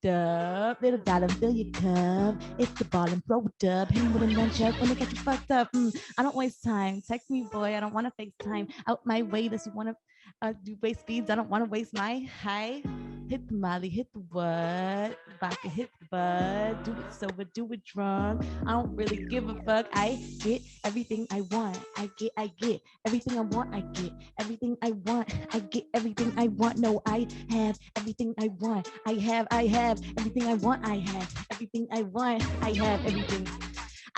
up, little dollar, fill your cup. It's the ball and throw it up. Hit me with a nunchuck when they got you fucked up. I don't waste time. Text me, boy, I don't wanna FaceTime. Out my way, unless you wanna do waste speeds. I don't wanna waste my high. Hit the molly, hit the what? Vodka, hit the bud. Do it sober, do it drunk. I don't really give a fuck. I get everything I want. I get everything I want. I get everything I want. I get everything I want. No, I have everything I want. I have everything I want. I have everything I want. I have everything.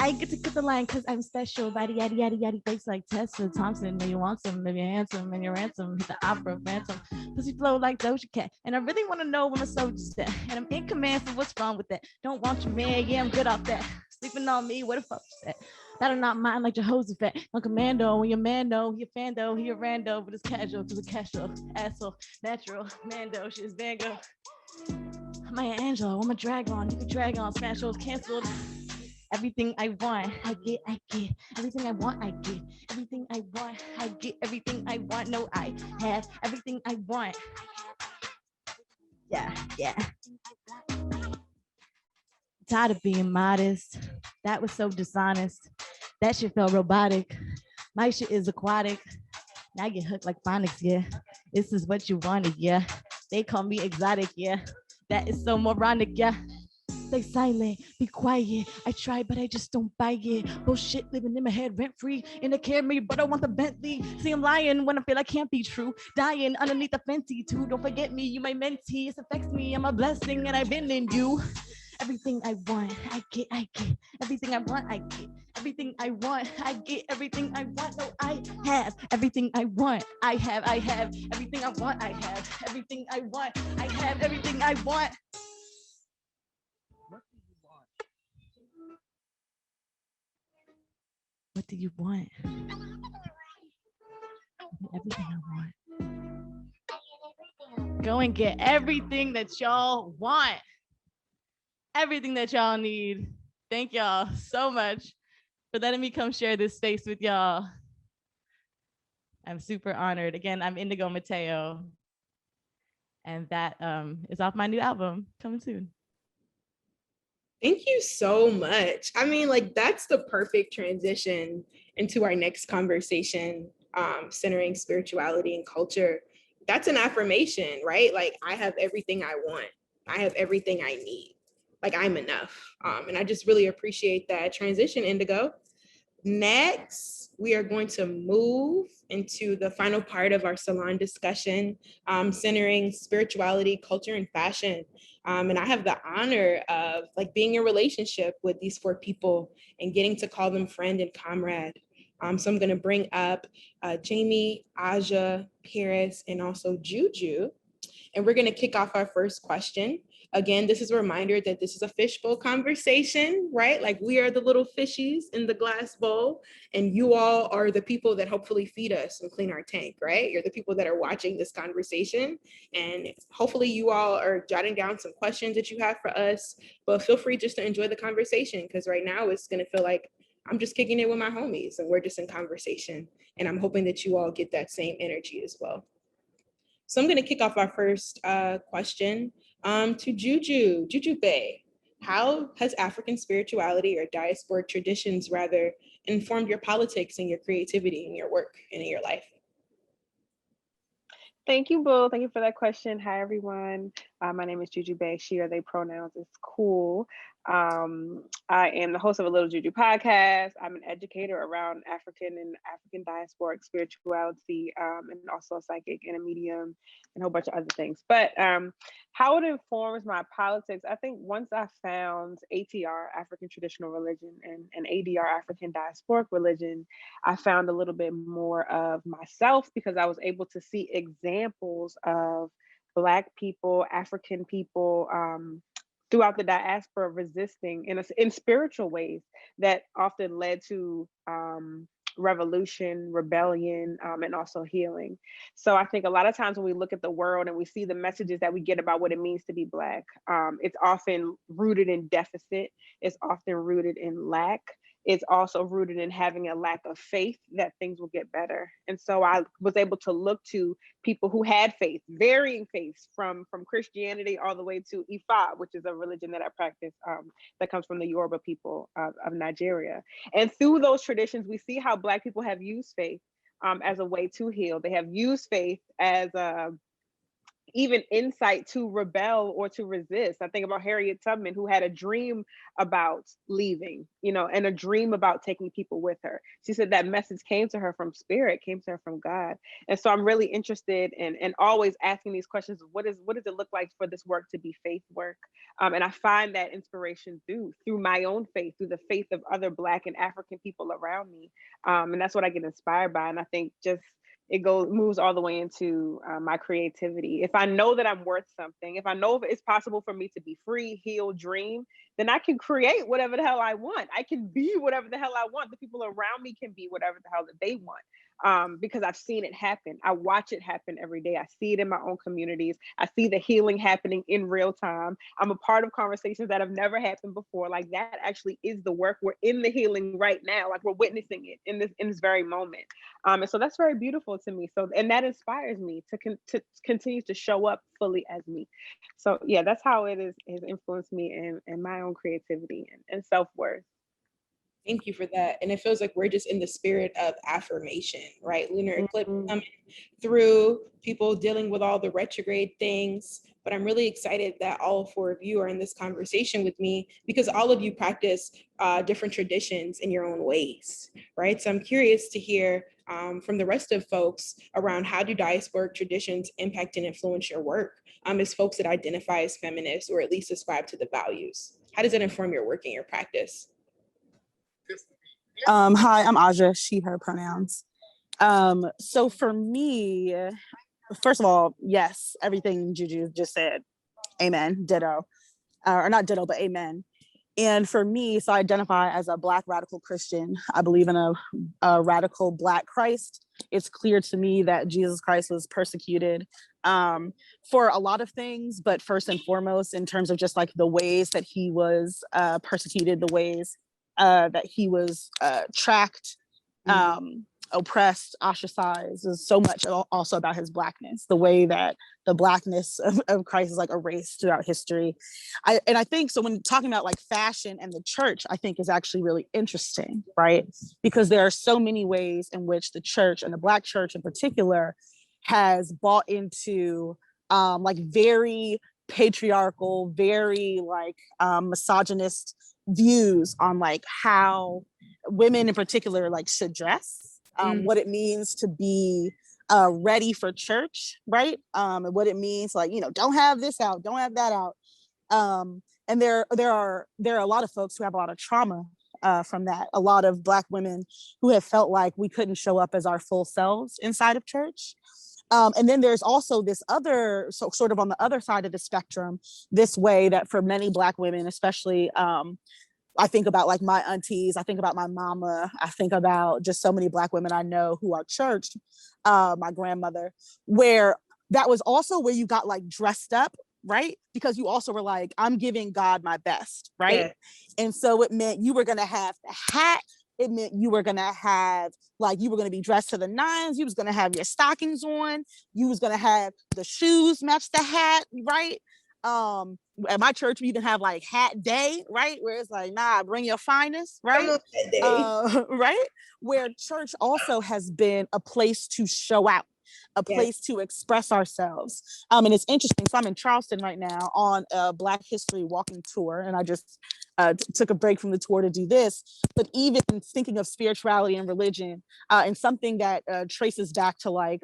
I get to cut the line because I'm special. Body, yaddy, yaddy, yaddy, face like Tessa Thompson. Maybe you want some, maybe you're handsome, and you're ransom. Hit the opera phantom. Pussy flow like Doja Cat. And I really want to know where my soldier's at. And I'm in command, so what's wrong with that? Don't want you, man. Yeah, I'm good off that. Sleeping on me, what the fuck is that? That'll not mind like Jehoshaphat. On commando, when you're Mando, he a fando, he a rando, but it's casual, cause it's casual, asshole, natural, Mando, shit's Vanguard. Maya Angelou, I'm a drag on, you can drag on, smash shows canceled. Everything I want, I get, I get. Everything I want, I get. Everything I want, I get. Everything I want, no, I have. Everything I want. Yeah, yeah. Tired of being modest. That was so dishonest. That shit felt robotic. My shit is aquatic. Now you hooked like phonics, yeah. This is what you wanted, yeah. They call me exotic, yeah. That is so moronic, yeah. Stay silent, be quiet. I try, but I just don't buy it. Bullshit living in my head, rent free in the Camry, but I want the Bentley. See, I'm lying when I feel I can't be true. Dying underneath the Fenty too. Don't forget me, you my mentee. It affects me, I'm a blessing, and I've been in you. Everything I want, I get, I get. Everything I want, I get. Everything I want, I get. Everything I want, no, I have. Everything I want, I have, I have. Everything I want, I have. Everything I want, I have. Everything I want. What do you want? Everything I want. Go and get everything that y'all want. Everything that y'all need. Thank y'all so much for letting me come share this space with y'all. I'm super honored. Again, I'm Indigo Mateo. And that is off my new album, coming soon. Thank you so much. I mean, like, that's the perfect transition into our next conversation, centering spirituality and culture. That's an affirmation, right? Like, I have everything I want. I have everything I need. Like, I'm enough. And I just really appreciate that transition, Indigo. Next, we are going to move into the final part of our Salon discussion, centering spirituality, culture, and fashion. And I have the honor of like being in a relationship with these 4 people and getting to call them friend and comrade. So I'm going to bring up Jaimee, Aja, Paris, and also JuJu. And we're going to kick off our first question. Again, this is a reminder that this is a fishbowl conversation, right? Like, we are the little fishies in the glass bowl, and you all are the people that hopefully feed us and clean our tank, right? You're the people that are watching this conversation, and hopefully you all are jotting down some questions that you have for us, but feel free just to enjoy the conversation, because right now it's going to feel like I'm just kicking it with my homies and we're just in conversation. And I'm hoping that you all get that same energy as well. So I'm going to kick off our first question to JuJu. JuJu Bay, how has African spirituality or diasporic traditions rather informed your politics and your creativity in your work and in your life? Thank you, Boo. Thank you for that question. Hi, everyone. My name is JuJu Bay. She or they pronouns is cool. I am the host of a Little JuJu podcast. I'm an educator around African and African diasporic spirituality, and also a psychic and a medium and a whole bunch of other things. But how it informs my politics, I think once I found ATR, African traditional religion, and ADR, African diasporic religion, I found a little bit more of myself because I was able to see examples of Black people, African people, throughout the diaspora resisting in spiritual ways that often led to revolution, rebellion, and also healing. So I think a lot of times when we look at the world and we see the messages that we get about what it means to be Black, it's often rooted in deficit, it's often rooted in lack. It's also rooted in having a lack of faith that things will get better. And so I was able to look to people who had faith, varying faiths from Christianity all the way to Ifa, which is a religion that I practice that comes from the Yoruba people of Nigeria. And through those traditions, we see how Black people have used faith as a way to heal. They have used faith as even insight to rebel or to resist. I think about Harriet Tubman, who had a dream about leaving, you know, and a dream about taking people with her. She said that message came to her from spirit, came to her from God. And so I'm really interested in always asking these questions. What does it look like for this work to be faith work? And I find that inspiration through my own faith, through the faith of other Black and African people around me. And that's what I get inspired by. And I think just moves all the way into my creativity. If I know that I'm worth something, if I know it's possible for me to be free, heal, dream, then I can create whatever the hell I want. I can be whatever the hell I want. The people around me can be whatever the hell that they want. Because I've seen it happen. I watch it happen every day. I see it in my own communities. I see the healing happening in real time. I'm a part of conversations that have never happened before. Like, that actually is the work. We're in the healing right now. Like, we're witnessing it in this very moment. And so that's very beautiful to me. So, and that inspires me to continue to show up fully as me. So yeah, that's how it has influenced me in my own creativity and self-worth. Thank you for that. And it feels like we're just in the spirit of affirmation, right? Lunar eclipse coming through, people dealing with all the retrograde things. But I'm really excited that all 4 of you are in this conversation with me, because all of you practice different traditions in your own ways, right? So I'm curious to hear from the rest of folks around, how do diasporic traditions impact and influence your work as folks that identify as feminists, or at least ascribe to the values? How does that inform your work and your practice? Hi, I'm Aja, she, her pronouns. So for me, first of all, yes, everything JuJu just said, amen, ditto. Or not ditto, but amen. And for me, so I identify as a Black radical Christian. I believe in a radical Black Christ. It's clear to me that Jesus Christ was persecuted for a lot of things, but first and foremost, in terms of just like the ways that he was persecuted, the ways that he was tracked, oppressed, ostracized. Is so much also about his Blackness, the way that the Blackness of Christ is like erased throughout history. I think so when talking about like fashion and the church, I think is actually really interesting, right? Because there are so many ways in which the church, and the Black church in particular, has bought into like very patriarchal, very like misogynist views on like how women in particular like should dress, what it means to be ready for church, right? And what it means, like, you know, don't have this out, don't have that out. And there are a lot of folks who have a lot of trauma from that. A lot of Black women who have felt like we couldn't show up as our full selves inside of church. And then there's also this other, so sort of on the other side of the spectrum, this way that for many Black women, especially, I think about like my aunties, I think about my mama, I think about just so many Black women I know who are churched, my grandmother, where that was also where you got like dressed up, right? Because you also were like, I'm giving God my best, right? Yeah. And so it meant you were gonna have the hat, it meant you were gonna have, like, you were gonna be dressed to the nines, you was gonna have your stockings on, you was gonna have the shoes match the hat, right? At my church, we even have like hat day, right? Where it's like, nah, bring your finest, right? Right? Where church also has been a place to show out, a place to express ourselves. And it's interesting. So I'm in Charleston right now on a Black History walking tour, and I just took a break from the tour to do this. But even thinking of spirituality and religion, and something that traces back to like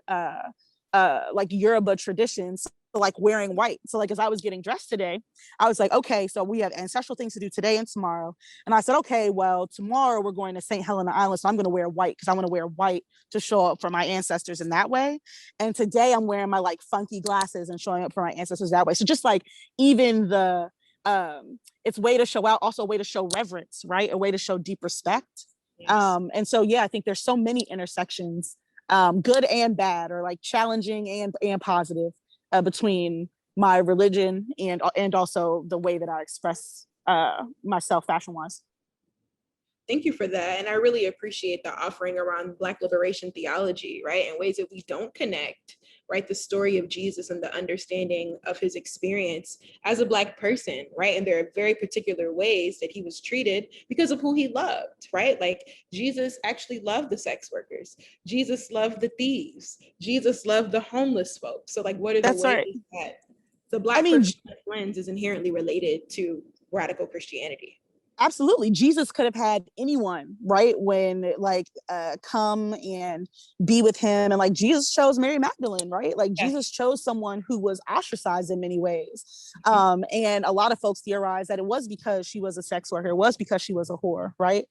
Yoruba traditions, like wearing white. So like as I was getting dressed today, I was like, okay, so we have ancestral things to do today and tomorrow. And I said, okay, well, tomorrow we're going to St. Helena Island, so I'm going to wear white because I want to wear white to show up for my ancestors in that way. And today I'm wearing my like funky glasses and showing up for my ancestors that way. So just like even the it's a way to show out, also a way to show reverence, right? A way to show deep respect. Yes. And so yeah, I think there's so many intersections, good and bad, or like challenging and positive, between my religion and also the way that I express myself fashion-wise. Thank you for that. And I really appreciate the offering around Black liberation theology, right? In ways that we don't connect, right? The story of Jesus and the understanding of his experience as a Black person, right? And there are very particular ways that he was treated because of who he loved, right? Like Jesus actually loved the sex workers. Jesus loved the thieves. Jesus loved the homeless folks. So like, what are the ways that the Black person lens is inherently related to radical Christianity? Absolutely. Jesus could have had anyone, right? When like come and be with him. And like Jesus chose Mary Magdalene, right? Like Jesus chose someone who was ostracized in many ways. And a lot of folks theorize that it was because she was a sex worker. It was because she was a whore, right?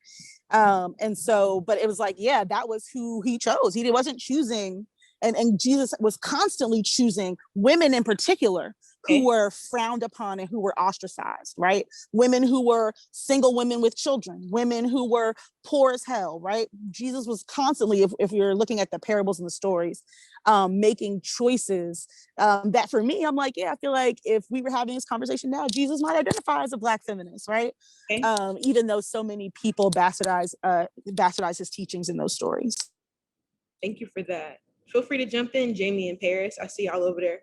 And so, but it was like, yeah, that was who he chose. He wasn't choosing, and Jesus was constantly choosing women in particular who were frowned upon and who were ostracized, right? Women who were single women with children, women who were poor as hell, right? Jesus was constantly, if you're looking at the parables and the stories, making choices that for me, I'm like, yeah, I feel like if we were having this conversation now, Jesus might identify as a Black feminist, right? Even though so many people bastardize his teachings in those stories. Thank you for that. Feel free to jump in, Jaimee and Paris. I see y'all over there.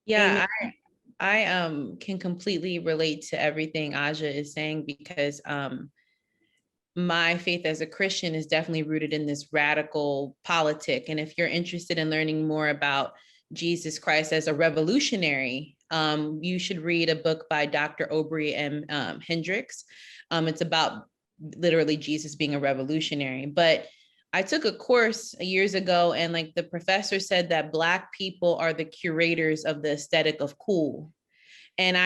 Yeah, I can completely relate to everything Aja is saying because my faith as a Christian is definitely rooted in this radical politic. And if you're interested in learning more about Jesus Christ as a revolutionary, you should read a book by Dr. Aubrey M. Hendricks. It's about literally Jesus being a revolutionary. But I took a course years ago and like the professor said that Black people are the curators of the aesthetic of cool. And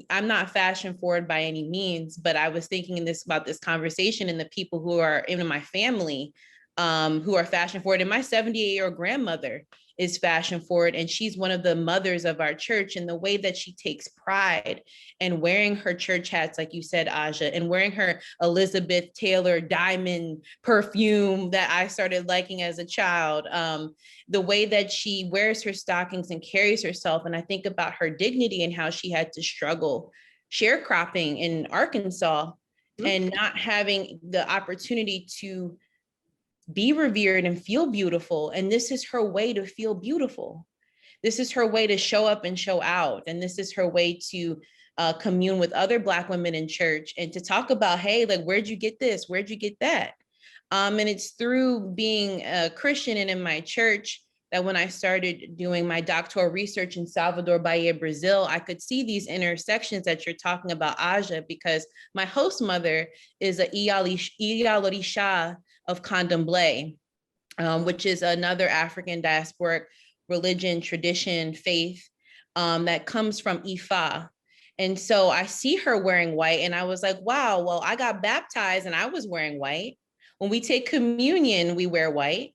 I'm not fashion forward by any means, but I was thinking about this conversation and the people who are in my family who are fashion forward. And my 78-year-old grandmother is fashion forward, and she's one of the mothers of our church, and the way that she takes pride in wearing her church hats, like you said, Aja, and wearing her Elizabeth Taylor diamond perfume that I started liking as a child, the way that she wears her stockings and carries herself. And I think about her dignity and how she had to struggle sharecropping in Arkansas and not having the opportunity to be revered and feel beautiful. And this is her way to feel beautiful. This is her way to show up and show out. And this is her way to commune with other Black women in church and to talk about, hey, like, where'd you get this? Where'd you get that? And it's through being a Christian and in my church that when I started doing my doctoral research in Salvador Bahia, Brazil, I could see these intersections that you're talking about, Aja, because my host mother is a Iyalorisha of Candomblé, which is another African diasporic religion, tradition, faith that comes from Ifa. And so I see her wearing white and I was like, wow, well, I got baptized and I was wearing white. When we take communion, we wear white.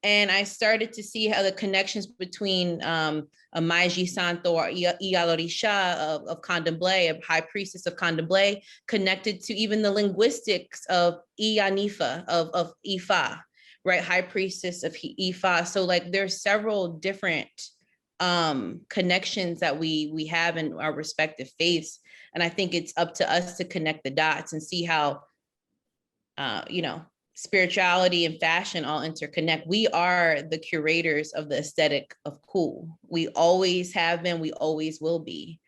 And I started to see how the connections between a Maiji Santo or Iyalorisha of Candomblé, a high priestess of Candomblé, connected to even the linguistics of Iyanifa, of Ifa, right? High priestess of Ifa. So like there's several different connections that we have in our respective faiths. And I think it's up to us to connect the dots and see how, spirituality and fashion all interconnect. We are the curators of the aesthetic of cool. We always have been, we always will be.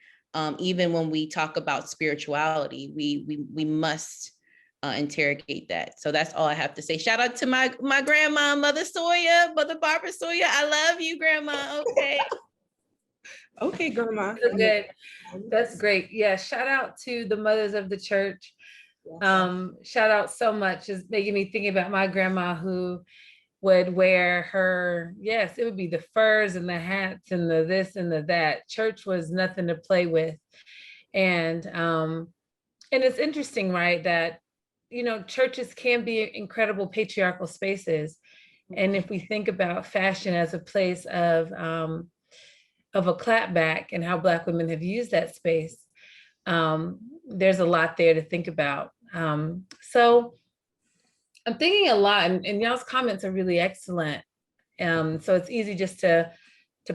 Even when we talk about spirituality, we must interrogate that. So that's all I have to say. Shout out to my grandma, Mother Sawyer, Mother Barbara Sawyer. I love you, Grandma. Okay. Okay, Grandma. So good. That's great. Yeah. Shout out to the mothers of the church. Shout out so much. It's making me thinking about my grandma who would wear her, yes, it would be the furs and the hats and the this and the that. Church was nothing to play with. And it's interesting, right, that, churches can be incredible patriarchal spaces. And if we think about fashion as a place of a clapback and how Black women have used that space, there's a lot there to think about. So I'm thinking a lot, and y'all's comments are really excellent. So it's easy just to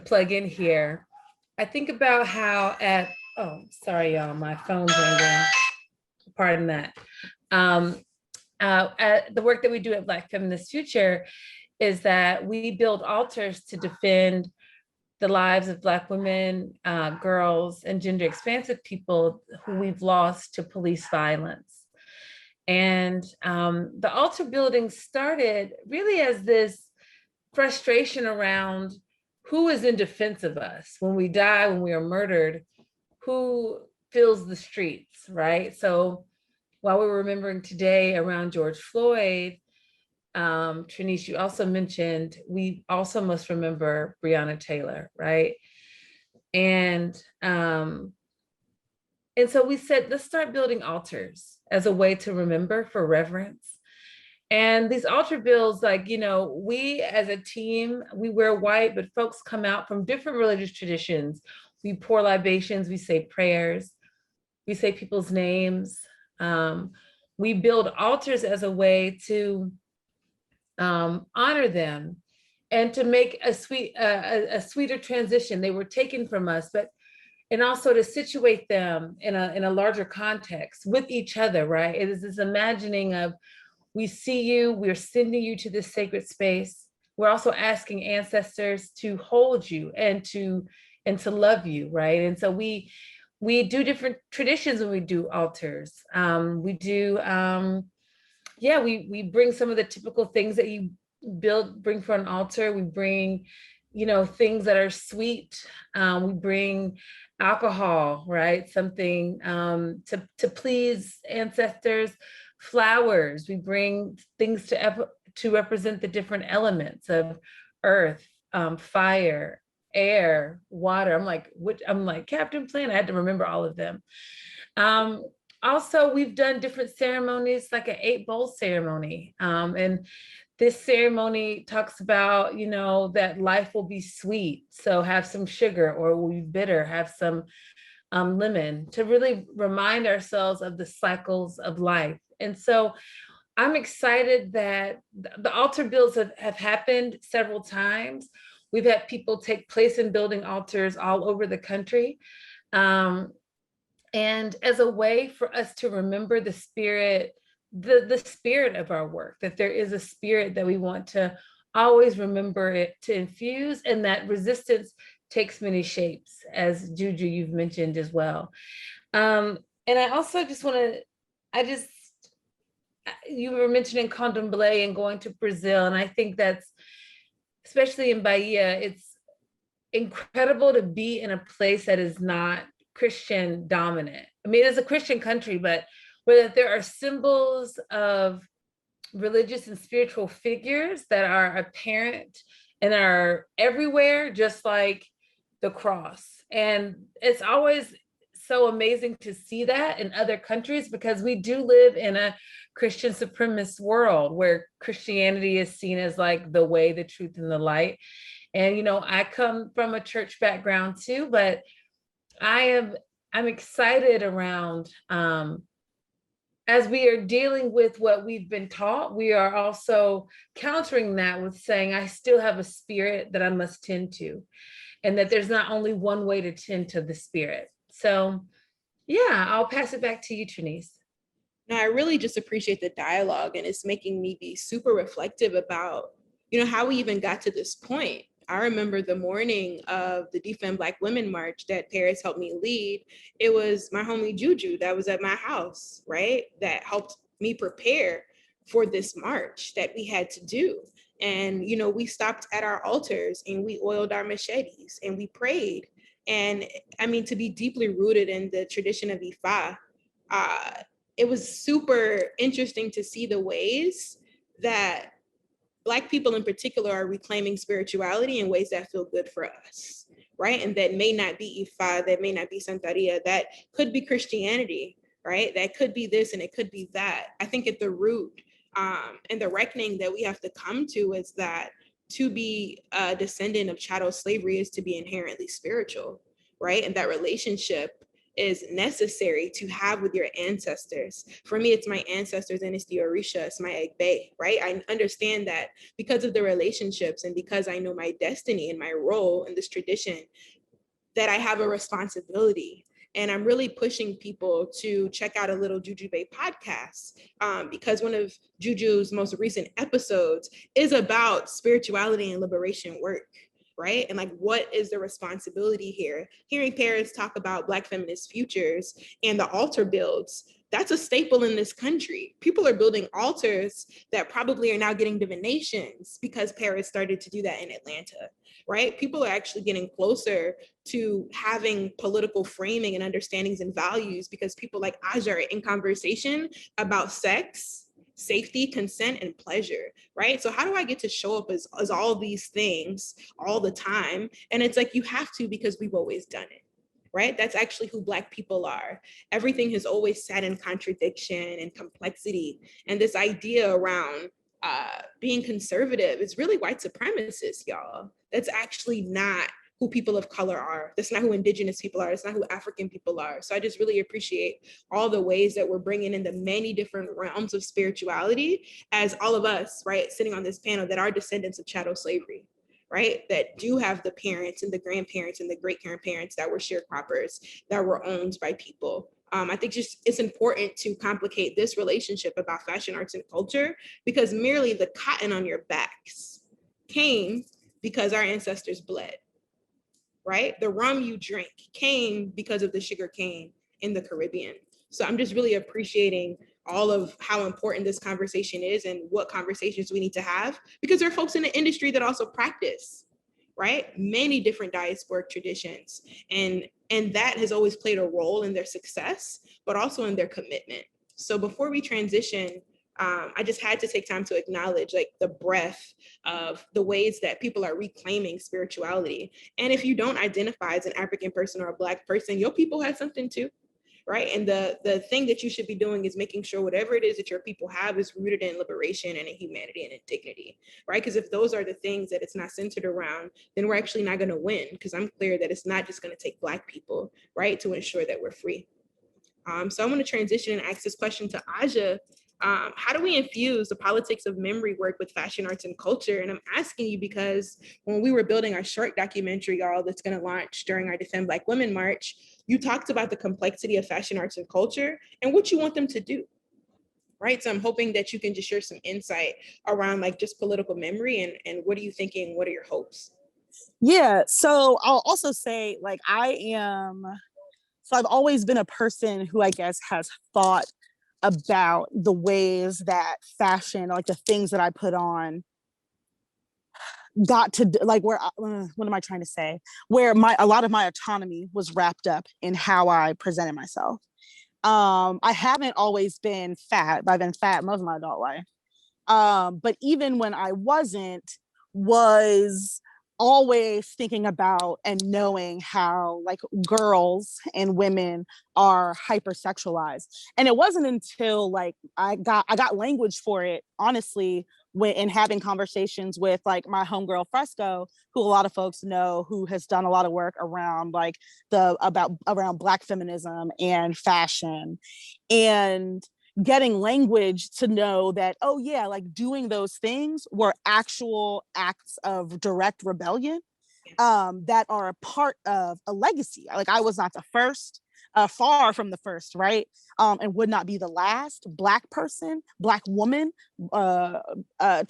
plug in here. I think about how sorry, y'all, my phone's ringing. Pardon that. the work that we do at Black Feminist Future is that we build altars to defend the lives of Black women, girls, and gender expansive people who we've lost to police violence. And the altar building started really as this frustration around who is in defense of us when we die, when we are murdered, who fills the streets, right? So while we're remembering today around George Floyd, Trinice, you also mentioned, we also must remember Breonna Taylor, right? And so we said, let's start building altars as a way to remember, for reverence. And these altar builds, like, you know, we as a team, we wear white, but folks come out from different religious traditions. We pour libations, we say prayers, we say people's names. We build altars as a way to honor them and to make a sweeter transition. They were taken from us, and also to situate them in a larger context with each other, right? It is this imagining of, we see you, we're sending you to this sacred space. We're also asking ancestors to hold you and to love you, right? And so we do different traditions when we do altars. We do, we bring some of the typical things that you bring for an altar. We bring, you know, things that are sweet. We bring alcohol, right? Something to please ancestors. Flowers. We bring things to represent the different elements of earth, fire, air, water. I'm like Captain Planet. I had to remember all of them. Also, we've done different ceremonies, like an 8-bowl ceremony. And this ceremony talks about, you know, that life will be sweet. So have some sugar, or will be bitter, have some lemon, to really remind ourselves of the cycles of life. And so I'm excited that the altar builds have happened several times. We've had people take place in building altars all over the country. And as a way for us to remember the spirit, the spirit of our work, that there is a spirit that we want to always remember it to infuse, and that resistance takes many shapes, as JuJu, you've mentioned as well. And I also just want to, you were mentioning Candomblé and going to Brazil, and I think that's, especially in Bahia, it's incredible to be in a place that is not Christian dominant. I mean, it's a Christian country, but where there are symbols of religious and spiritual figures that are apparent and are everywhere, just like the cross. And it's always so amazing to see that in other countries, because we do live in a Christian supremacist world where Christianity is seen as like the way, the truth, and the light. And, you know, I come from a church background too, but I'm excited around, as we are dealing with what we've been taught, we are also countering that with saying, I still have a spirit that I must tend to, and that there's not only one way to tend to the spirit. So yeah, I'll pass it back to you, Trinice. No, I really just appreciate the dialogue, and it's making me be super reflective about, you know, how we even got to this point. I remember the morning of the Defend Black Women March that Paris helped me lead. It was my homie JuJu that was at my house, right? That helped me prepare for this march that we had to do. And, you know, we stopped at our altars and we oiled our machetes and we prayed. And I mean, to be deeply rooted in the tradition of Ifa, it was super interesting to see the ways that Black people in particular are reclaiming spirituality in ways that feel good for us, right? And that may not be Ifa, that may not be Santeria, that could be Christianity, right? That could be this and it could be that. I think at the root and the reckoning that we have to come to is that to be a descendant of chattel slavery is to be inherently spiritual, right? And that relationship is necessary to have with your ancestors. For me, it's my ancestors and it's the Orisha, it's my Egbe, right? I understand that because of the relationships and because I know my destiny and my role in this tradition, that I have a responsibility And I'm really pushing people to check out a little JuJu Bay podcast, because one of JuJu's most recent episodes is about spirituality and liberation work, right? And like, what is the responsibility here? Hearing Paris talk about Black feminist futures and the altar builds, that's a staple in this country. People are building altars that probably are now getting divinations because Paris started to do that in Atlanta, right? People are actually getting closer to having political framing and understandings and values because people like Aja are in conversation about sex, safety, consent, and pleasure, right? So how do I get to show up as all these things all the time? And it's like, you have to, because we've always done it, right? That's actually who Black people are. Everything has always sat in contradiction and complexity. And this idea around being conservative is really white supremacist, y'all. That's actually not who people of color are. That's not who Indigenous people are. That's not who African people are. So I just really appreciate all the ways that we're bringing in the many different realms of spirituality as all of us, right, sitting on this panel that are descendants of chattel slavery, right, that do have the parents and the grandparents and the great-grandparents that were sharecroppers, that were owned by people. I think just it's important to complicate this relationship about fashion, arts, and culture, because merely the cotton on your backs came because our ancestors bled, right? The rum you drink came because of the sugar cane in the Caribbean. So I'm just really appreciating all of how important this conversation is and what conversations we need to have, because there are folks in the industry that also practice, right, many different diasporic traditions. And that has always played a role in their success, but also in their commitment. So before we transition, I just had to take time to acknowledge like the breadth of the ways that people are reclaiming spirituality. And if you don't identify as an African person or a Black person, your people have something too, right? And the thing that you should be doing is making sure whatever it is that your people have is rooted in liberation and in humanity and in dignity, right? Because if those are the things that it's not centered around, then we're actually not gonna win, because I'm clear that it's not just gonna take Black people, right, to ensure that we're free. So I'm gonna transition and ask this question to Aja. How do we infuse the politics of memory work with fashion, arts, and culture? And I'm asking you because when we were building our short documentary, y'all, that's gonna launch during our Defend Black Women March, you talked about the complexity of fashion, arts, and culture and what you want them to do, right? So I'm hoping that you can just share some insight around like just political memory and what are you thinking? What are your hopes? Yeah, so I'll also say like I've always been a person who I guess has thought about the ways that fashion, like the things that I put on, got to like where what am I trying to say? Where a lot of my autonomy was wrapped up in how I presented myself. I haven't always been fat, but I've been fat most of my adult life. But even when I wasn't, was always thinking about and knowing how like girls and women are hypersexualized. And it wasn't until like I got language for it, honestly, when in having conversations with like my homegirl Fresco, who a lot of folks know, who has done a lot of work around like around Black feminism and fashion, and getting language to know that, oh yeah, like doing those things were actual acts of direct rebellion that are a part of a legacy. Like I was not the first, far from the first, right? And would not be the last Black person, Black woman to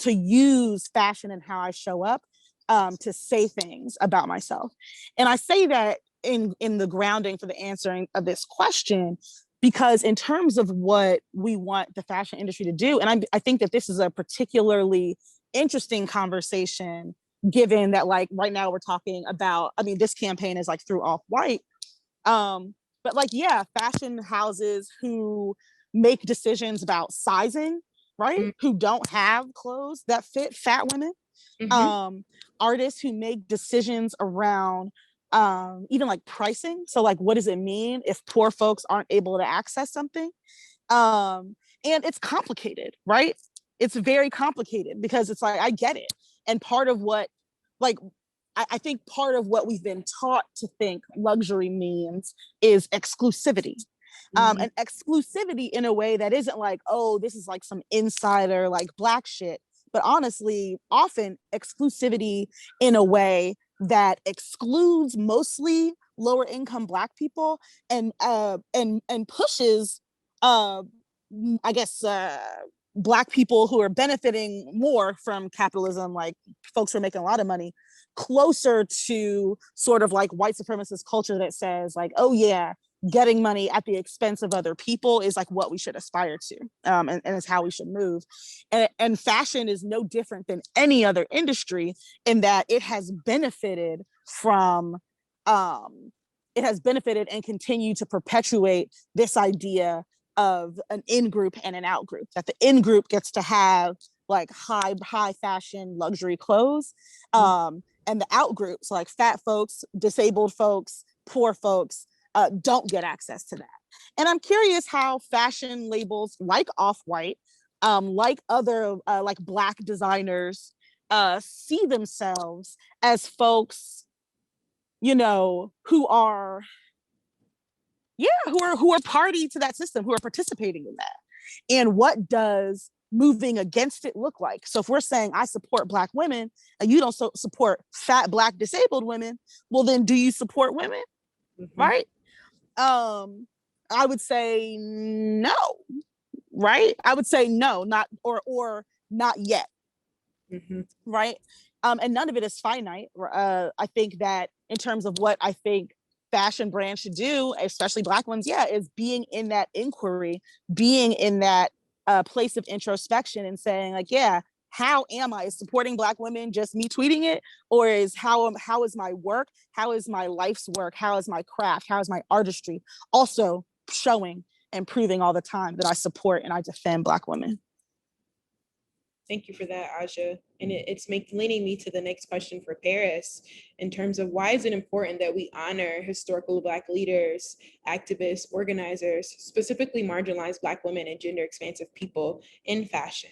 use fashion and how I show up to say things about myself. And I say that in the grounding for the answering of this question, because in terms of what we want the fashion industry to do, and I think that this is a particularly interesting conversation, given that like right now we're talking about, I mean, this campaign is like through Off-White, but like, yeah, fashion houses who make decisions about sizing, right? Who don't have clothes that fit fat women, artists who make decisions around even like pricing. So like, what does it mean if poor folks aren't able to access something? And it's complicated, right? It's very complicated because it's like, I get it. And part of what, like, I think part of what we've been taught to think luxury means is exclusivity. And exclusivity in a way that isn't like, oh, this is like some insider, like Black shit, but honestly, often exclusivity in a way that excludes mostly lower income Black people and pushes I guess Black people who are benefiting more from capitalism, like folks who are making a lot of money, closer to sort of like white supremacist culture that says like, oh yeah, getting money at the expense of other people is like what we should aspire to, and is how we should move. And fashion is no different than any other industry in that it has benefited from, it has benefited and continue to perpetuate this idea of an in-group and an out-group, that the in-group gets to have like high fashion luxury clothes, and the out-groups like fat folks, disabled folks, poor folks don't get access to that. And I'm curious how fashion labels like Off-White, like other like Black designers see themselves as folks, you know, who are party to that system, who are participating in that. And what does moving against it look like? So if we're saying I support Black women and you don't support fat Black disabled women, well then do you support women? Right? I would say no, right? I would say no, not or not yet. Right? And none of it is finite. I think that in terms of what I think fashion brands should do, especially Black ones, is being in that inquiry, being in that place of introspection and saying like, how am I? Is supporting Black women just me tweeting it? Or is how is my work? How is my life's work? How is my craft? How is my artistry also showing and proving all the time that I support and I defend Black women? Thank you for that, Aja. And it's leading me to the next question for Paris in terms of why is it important that we honor historical Black leaders, activists, organizers, specifically marginalized Black women and gender expansive people in fashion?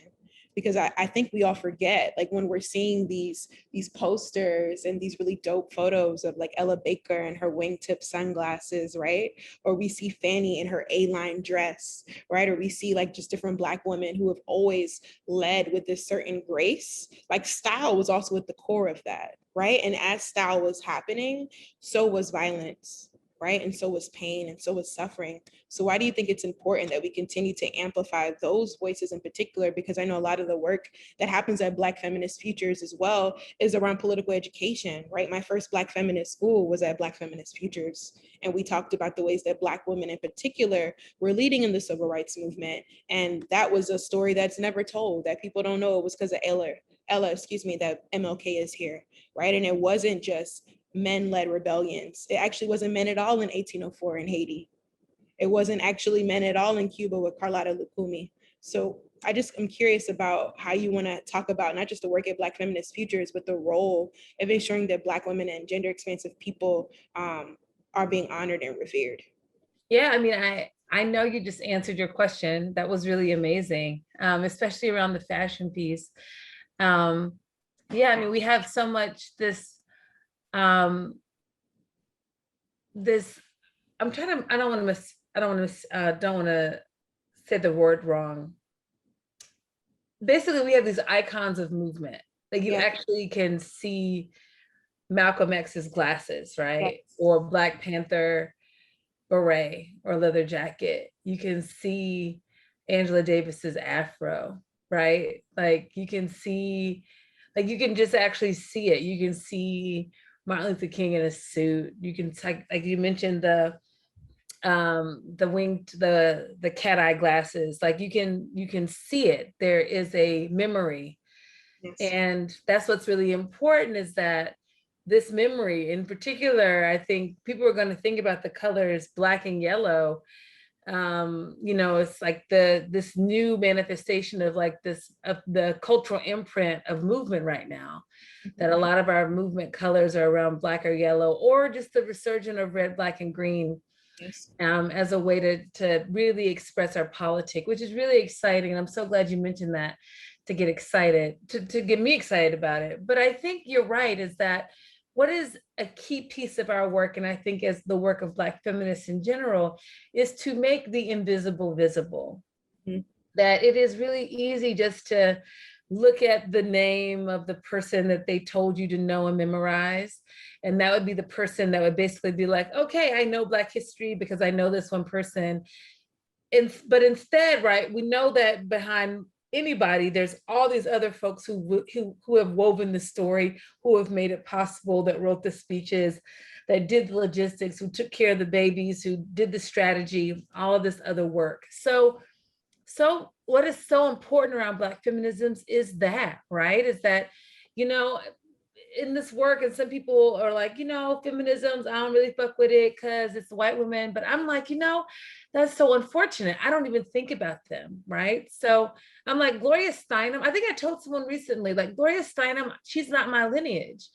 Because I think we all forget, like when we're seeing these posters and these really dope photos of like Ella Baker and her wingtip sunglasses, right? Or we see Fanny in her A-line dress, right? Or we see like just different Black women who have always led with this certain grace. Like style was also at the core of that, right? And as style was happening, so was violence, right? And so was pain, and so was suffering. So why do you think it's important that we continue to amplify those voices in particular? Because I know a lot of the work that happens at Black Feminist Futures as well is around political education, right? My first Black feminist school was at Black Feminist Futures. And we talked about the ways that Black women in particular were leading in the civil rights movement. And that was a story that's never told, that people don't know it was because of Ella, that MLK is here, right? And it wasn't just men-led rebellions. It actually wasn't men at all in 1804 in Haiti. It wasn't actually men at all in Cuba with Carlotta Lucumi. So I'm curious about how you want to talk about not just the work at Black Feminist Futures, but the role of ensuring that Black women and gender expansive people are being honored and revered. Yeah, I mean, I know you just answered your question. That was really amazing, especially around the fashion piece. Yeah, I mean, we have so much I don't want to say the word wrong. Basically, we have these icons of movement. Like you actually can see Malcolm X's glasses, right? Yes. Or Black Panther beret or leather jacket. You can see Angela Davis's afro, right? Like you can see, like you can just actually see it. You can see Martin Luther King in a suit. You can like you mentioned the cat eye glasses. Like you can see it. There is a memory. Yes. And that's what's really important, is that this memory in particular, I think people are going to think about the colors Black and yellow. It's like this new manifestation of the cultural imprint of movement right now, that a lot of our movement colors are around Black or yellow, or just the resurgence of red, Black, and green. Yes. As a way to really express our politic, which is really exciting. And I'm so glad you mentioned that, to get excited, to get me excited about it. But I think you're right, is that what is a key piece of our work, and I think as the work of Black feminists in general, is to make the invisible visible. Mm-hmm. That it is really easy just to look at the name of the person that they told you to know and memorize. And that would be the person that would basically be like, okay, I know Black history because I know this one person. But instead, right, we know that behind anybody, there's all these other folks who have woven the story, who have made it possible, that wrote the speeches, that did the logistics, who took care of the babies, who did the strategy, all of this other work. So what is so important around Black feminisms is that, right? Is that, you know, in this work, and some people are like, you know, feminisms, I don't really fuck with it because it's white women. But I'm like, you know, that's so unfortunate. I don't even think about them, right? So I'm like, Gloria Steinem, I think I told someone recently, like, Gloria Steinem, she's not my lineage.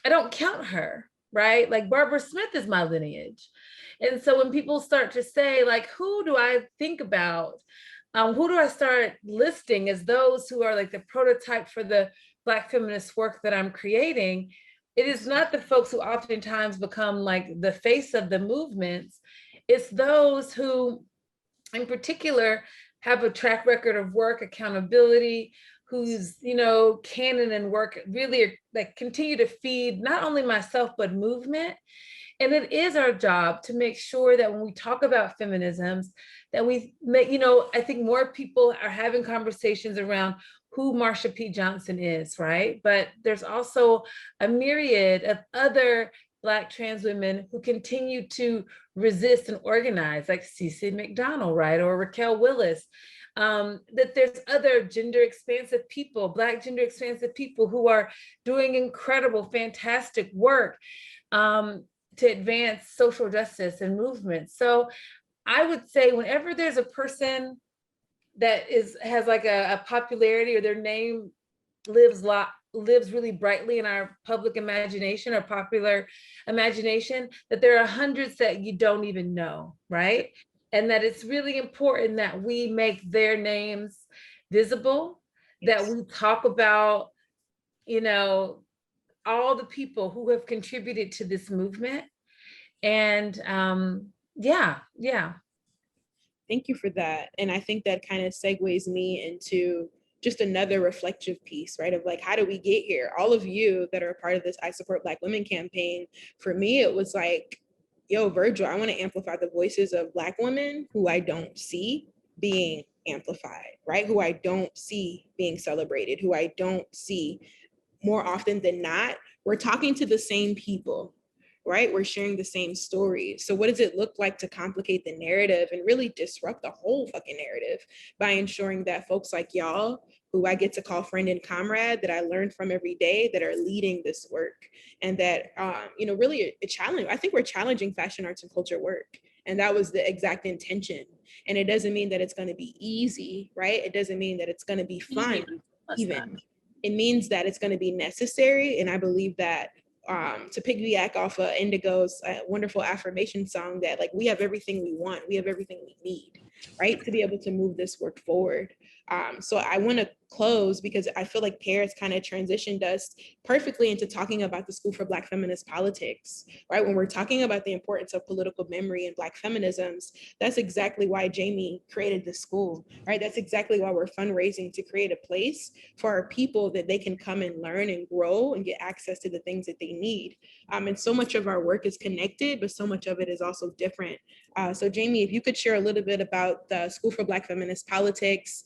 I don't count her, right? Like, Barbara Smith is my lineage. And so when people start to say, like, who do I think about? Who do I start listing as those who are like the prototype for the Black feminist work that I'm creating? It is not the folks who oftentimes become like the face of the movements. It's those who, in particular, have a track record of work, accountability, whose, you know, canon and work really are, like, continue to feed not only myself, but movement. And it is our job to make sure that when we talk about feminisms, that we make, you know, I think more people are having conversations around who Marsha P. Johnson is, right? But there's also a myriad of other Black trans women who continue to resist and organize, like Cece McDonald, right? Or Raquel Willis. That there's other gender expansive people, Black gender expansive people who are doing incredible, fantastic work to advance social justice and movement. So I would say whenever there's a person that has like a popularity, or their name lives really brightly in our public imagination or popular imagination, that there are hundreds that you don't even know, right? And that it's really important that we make their names visible, that we talk about, you know, all the people who have contributed to this movement. And yeah. Thank you for that. And I think that kind of segues me into just another reflective piece, right? Of like, how do we get here? All of you that are a part of this I Support Black Women campaign, for me, it was like, yo, Virgil, I want to amplify the voices of Black women who I don't see being amplified, right? Who I don't see being celebrated, who I don't see more often than not. We're talking to the same people, right? We're sharing the same stories. So what does it look like to complicate the narrative and really disrupt the whole fucking narrative by ensuring that folks like y'all, who I get to call friend and comrade, that I learn from every day, that are leading this work, and that, you know, really a challenge. I think we're challenging fashion, arts, and culture work. And that was the exact intention. And it doesn't mean that it's going to be easy, right? It doesn't mean that it's going to be fun, even. It means that it's going to be necessary. And I believe that to piggyback off of Indigo's wonderful affirmation song, that like we have everything we want, we have everything we need, right, to be able to move this work forward. So I want to close because I feel like Paris kind of transitioned us perfectly into talking about the School for Black Feminist Politics, right? When we're talking about the importance of political memory and Black feminisms, that's exactly why Jaimee created the school, right? That's exactly why we're fundraising to create a place for our people that they can come and learn and grow and get access to the things that they need. And so much of our work is connected, but so much of it is also different. So Jaimee, if you could share a little bit about the School for Black Feminist Politics.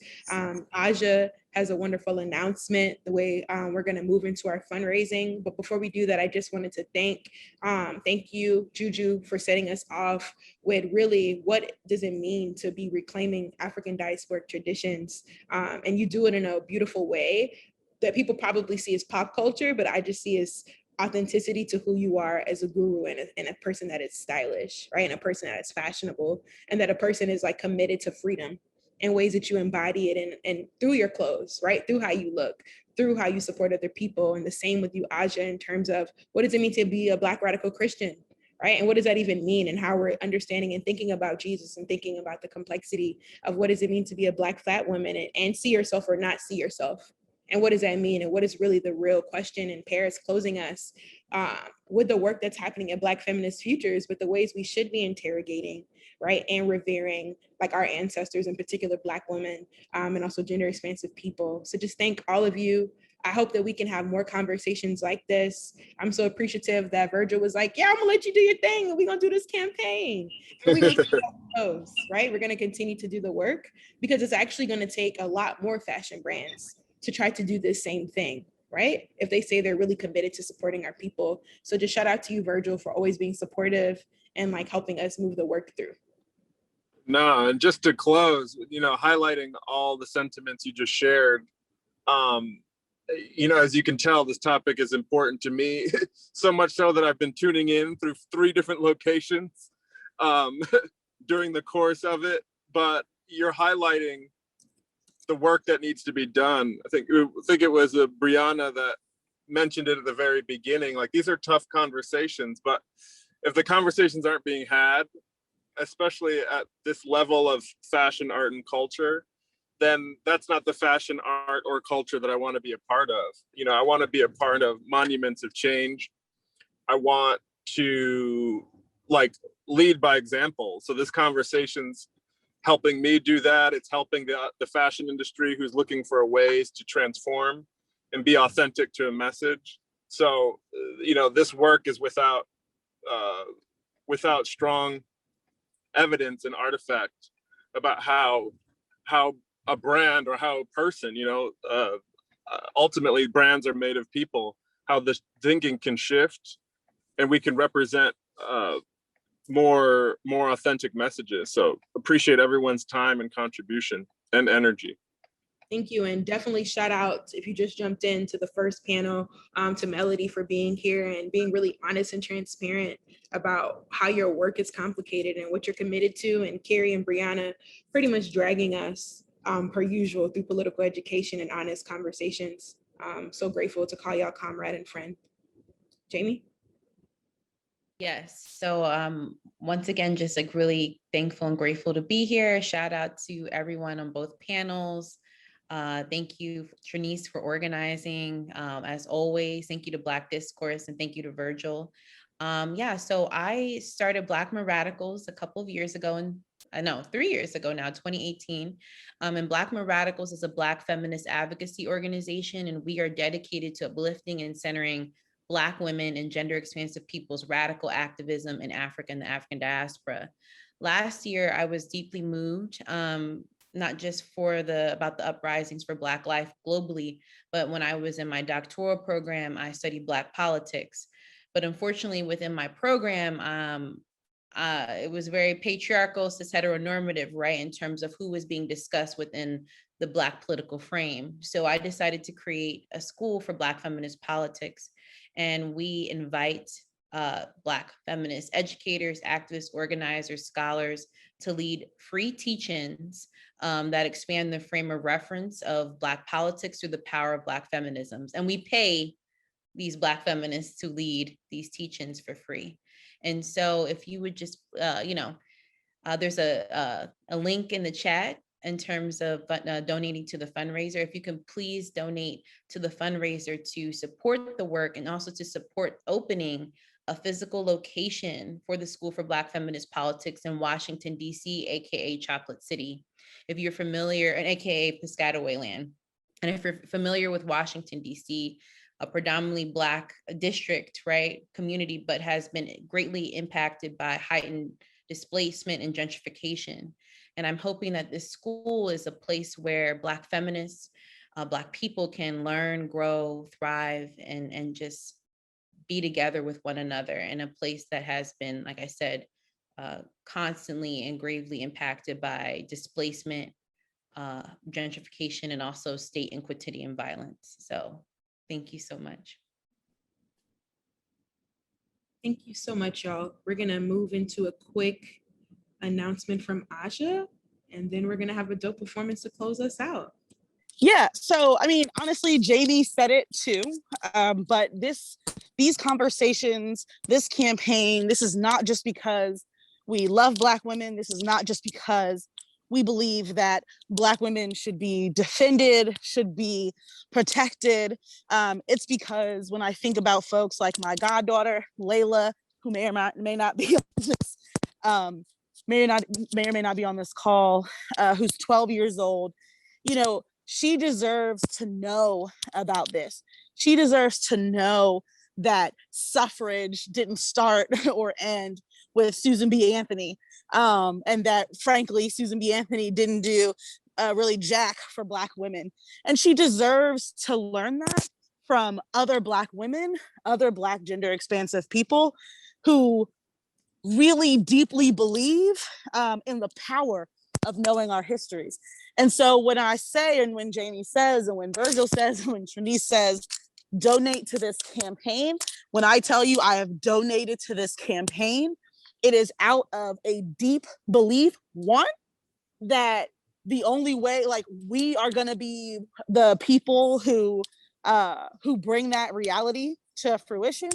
Aja has a wonderful announcement, the way we're going to move into our fundraising. But before we do that, I just wanted to thank you, JuJu, for setting us off with really what does it mean to be reclaiming African diasporic traditions. And you do it in a beautiful way that people probably see as pop culture, but I just see as authenticity to who you are as a guru and a person that is stylish, right? And a person that is fashionable, and that a person is like committed to freedom in ways that you embody it and through your clothes, right? Through how you look, through how you support other people. And the same with you, Aja, in terms of what does it mean to be a Black radical Christian, right? And what does that even mean, and how we're understanding and thinking about Jesus and thinking about the complexity of what does it mean to be a Black flat woman and see yourself or not see yourself And what does that mean? And what is really the real question? And Paris closing us with the work that's happening at Black Feminist Futures, with the ways we should be interrogating, right, and revering like our ancestors, in particular Black women, and also gender expansive people. So just thank all of you. I hope that we can have more conversations like this. I'm so appreciative that Virgil was like, yeah, I'm gonna let you do your thing and we're gonna do this campaign. And we're gonna keep those, right? We're gonna continue to do the work because it's actually gonna take a lot more fashion brands to try to do this same thing, right? If they say they're really committed to supporting our people. So just shout out to you, Virgil, for always being supportive and like helping us move the work through. No, and just to close, highlighting all the sentiments you just shared, as you can tell, this topic is important to me, so much so that I've been tuning in through 3 different locations during the course of it. But you're highlighting the work that needs to be done. I think it was Brianna that mentioned it at the very beginning. Like, these are tough conversations, but if the conversations aren't being had, especially at this level of fashion, art, and culture, then that's not the fashion, art, or culture that I want to be a part of. I want to be a part of monuments of change. I want to lead by example. So this conversation's helping me do that. It's helping the fashion industry who's looking for ways to transform and be authentic to a message. So, this work is without strong evidence and artifact about how a brand or how a person, ultimately brands are made of people, how the thinking can shift and we can represent more authentic messages. So appreciate everyone's time and contribution and energy. Thank you, and definitely shout out, if you just jumped into the first panel, to Melody for being here and being really honest and transparent about how your work is complicated and what you're committed to, and Keri and Brianna pretty much dragging us per usual through political education and honest conversations. So grateful to call y'all comrade and friend. Jaimee? Yes. So once again, just really thankful and grateful to be here. Shout out to everyone on both panels. Thank you, Trinice, for organizing. As always, thank you to Black Discourse and thank you to Virgil. So I started Black Radicals a couple of years ago, 3 years ago now, 2018. And Black Radicals is a Black feminist advocacy organization, and we are dedicated to uplifting and centering Black women and gender expansive people's radical activism in Africa and the African diaspora. Last year, I was deeply moved, not just about the uprisings for Black life globally, but when I was in my doctoral program, I studied Black politics. But unfortunately, within my program, it was very patriarchal, cis heteronormative, right, in terms of who was being discussed within the Black political frame. So I decided to create a school for Black feminist politics. And we invite Black feminist educators, activists, organizers, scholars to lead free teach-ins that expand the frame of reference of Black politics through the power of Black feminisms. And we pay these Black feminists to lead these teach-ins for free. And so if you would just, there's a link in the chat in terms of donating to the fundraiser. If you can please donate to the fundraiser to support the work and also to support opening a physical location for the School for Black Feminist Politics in Washington, D.C., AKA Chocolate City. If you're familiar, and AKA Piscataway Land. And if you're familiar with Washington, D.C., a predominantly Black district, right, community, but has been greatly impacted by heightened displacement and gentrification. And I'm hoping that this school is a place where Black feminists, Black people can learn, grow, thrive, and just be together with one another in a place that has been, like I said, constantly and gravely impacted by displacement, gentrification, and also state and quotidian violence. So thank you so much. Thank you so much, y'all. We're gonna move into a quick announcement from Aja, and then we're gonna have a dope performance to close us out. Yeah, so I mean, honestly, Jaimee said it too, but these conversations, this campaign, this is not just because we love Black women. This is not just because We believe that Black women should be defended, should be protected. It's because when I think about folks like my goddaughter, Layla, who may or may not be on this, may or may not be on this call, who's 12 years old, you know, she deserves to know about this. She deserves to know that suffrage didn't start or end with Susan B. Anthony, and that frankly, Susan B. Anthony didn't do really jack for Black women. And she deserves to learn that from other Black women, other Black gender expansive people who really deeply believe in the power of knowing our histories. And so when I say, and when Jaimee says, and when Virgil says, and when Trinice says, donate to this campaign, when I tell you I have donated to this campaign, it is out of a deep belief, one, that the only way, like, we are gonna be the people who bring that reality to fruition.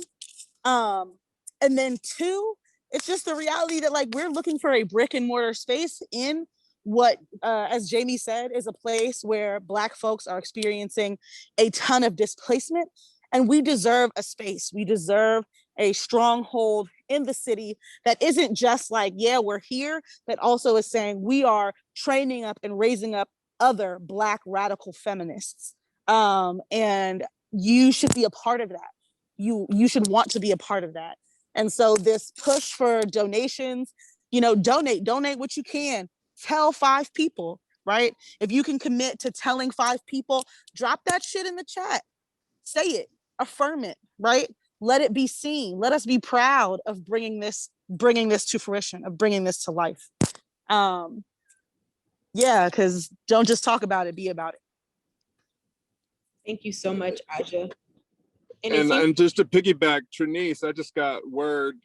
And then two, it's just the reality that, like, we're looking for a brick and mortar space in what, as Jaimee said, is a place where Black folks are experiencing a ton of displacement. And we deserve a space. We deserve a stronghold in the city that isn't just like, yeah, we're here, but also is saying we are training up and raising up other Black radical feminists. And you should be a part of that. You should want to be a part of that. And so this push for donations, you know, donate what you can. Tell 5 people, right? If you can commit to telling 5 people, drop that shit in the chat. Say it, affirm it, right? Let it be seen. Let us be proud of bringing this to fruition, of bringing this to life. Yeah, because don't just talk about it, be about it. Thank you so much, Aja. And just to piggyback, Trinice, I just got word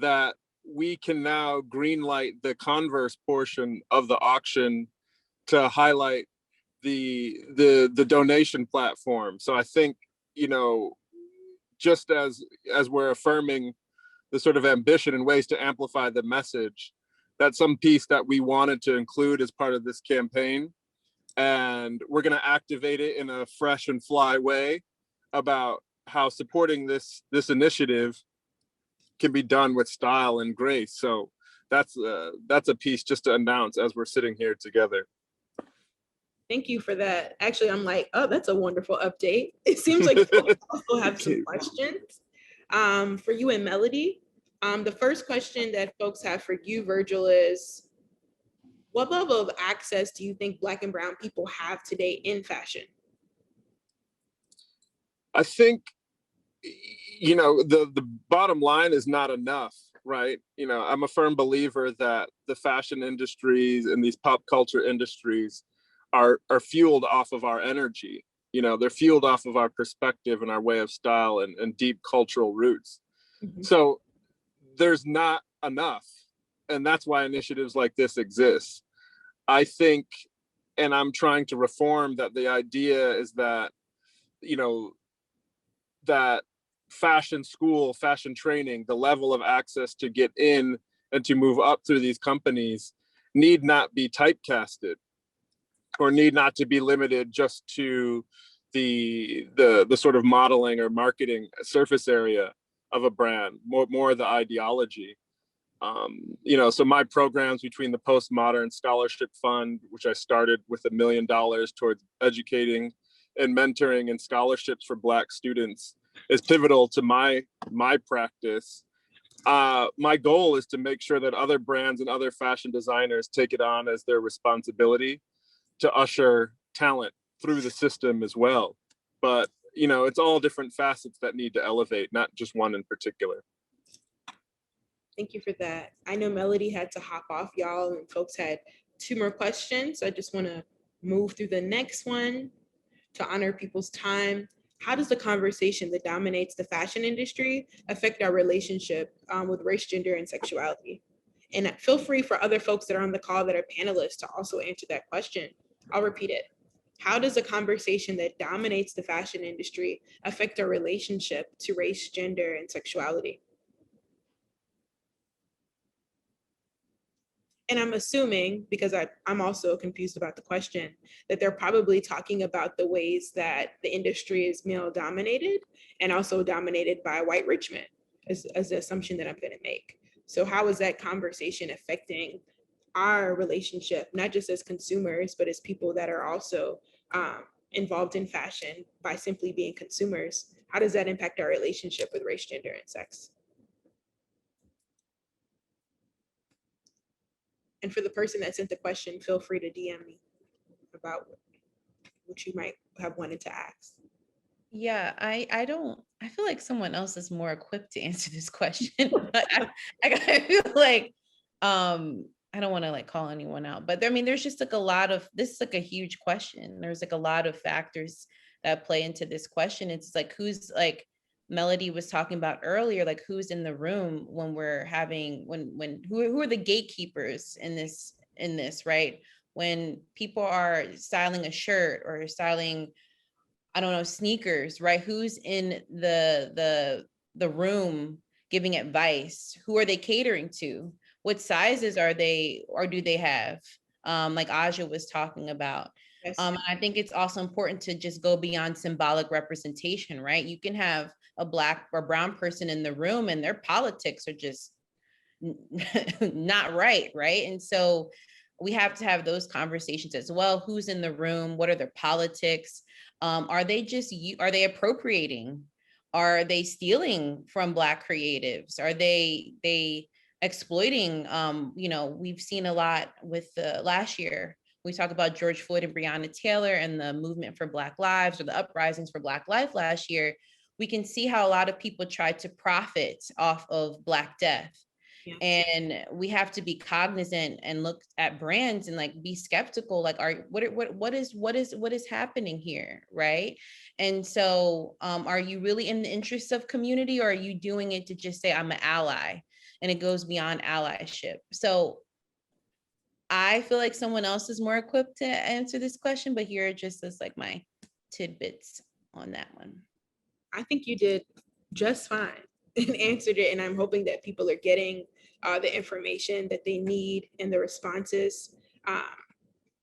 that we can now greenlight the Converse portion of the auction to highlight the donation platform. So I think, you know, just as we're affirming the sort of ambition and ways to amplify the message, that's some piece that we wanted to include as part of this campaign. And we're going to activate it in a fresh and fly way about how supporting this initiative can be done with style and grace. So that's a piece just to announce as we're sitting here together. Thank you for that. Actually, I'm like, oh, that's a wonderful update. It seems like folks also have some questions for you and Melody. The first question that folks have for you, Virgil, is what level of access do you think Black and Brown people have today in fashion? I think, you know, the bottom line is not enough, right? You know, I'm a firm believer that the fashion industries and these pop culture industries are fueled off of our energy. You know, they're fueled off of our perspective and our way of style and deep cultural roots. Mm-hmm. So there's not enough. And that's why initiatives like this exist. I think, and I'm trying to reform that, the idea is that, you know, that fashion school, fashion training, the level of access to get in and to move up through these companies need not be typecasted, or need not to be limited just to the sort of modeling or marketing surface area of a brand, more the ideology. You know, so my programs between the Postmodern Scholarship Fund, which I started with $1 million towards educating and mentoring and scholarships for Black students, is pivotal to my practice. My goal is to make sure that other brands and other fashion designers take it on as their responsibility to usher talent through the system as well. But, you know, it's all different facets that need to elevate, not just one in particular. Thank you for that. I know Melody had to hop off, y'all, and folks had 2 more questions. So I just want to move through the next one to honor people's time. How does the conversation that dominates the fashion industry affect our relationship with race, gender, and sexuality? And feel free for other folks that are on the call that are panelists to also answer that question. I'll repeat it. How does a conversation that dominates the fashion industry affect our relationship to race, gender, and sexuality? And I'm assuming, because I'm also confused about the question, that they're probably talking about the ways that the industry is male dominated and also dominated by white rich men, as the assumption that I'm going to make. So how is that conversation affecting our relationship, not just as consumers, but as people that are also involved in fashion by simply being consumers? How does that impact our relationship with race, gender, and sex? And for the person that sent the question, feel free to DM me about what you might have wanted to ask. Yeah, I feel like someone else is more equipped to answer this question. But I feel like, I don't want to like call anyone out, but I mean, there's just like a lot of, this is like a huge question. There's like a lot of factors that play into this question. It's like, who's like Melody was talking about earlier, like who's in the room when we're having, who are the gatekeepers in this, right? When people are styling a shirt or styling, I don't know, sneakers, right? Who's in the room giving advice? Who are they catering to? What sizes are they, or do they have? Like Aja was talking about. Yes. And I think it's also important to just go beyond symbolic representation, right? You can have a Black or brown person in the room and their politics are just not right, right? And so we have to have those conversations as well. Who's in the room? What are their politics? Are they appropriating? Are they stealing from Black creatives? Are they exploiting? We've seen a lot with last year. We talk about George Floyd and Breonna Taylor and the movement for Black Lives, or the uprisings for Black Life last year. We can see how a lot of people tried to profit off of Black death. Yeah. And we have to be cognizant and look at brands and like be skeptical, like what is happening here, right? And so are you really in the interest of community, or are you doing it to just say I'm an ally? And it goes beyond allyship. So I feel like someone else is more equipped to answer this question, but here are just as like my tidbits on that one. I think you did just fine and answered it. And I'm hoping that people are getting the information that they need and the responses.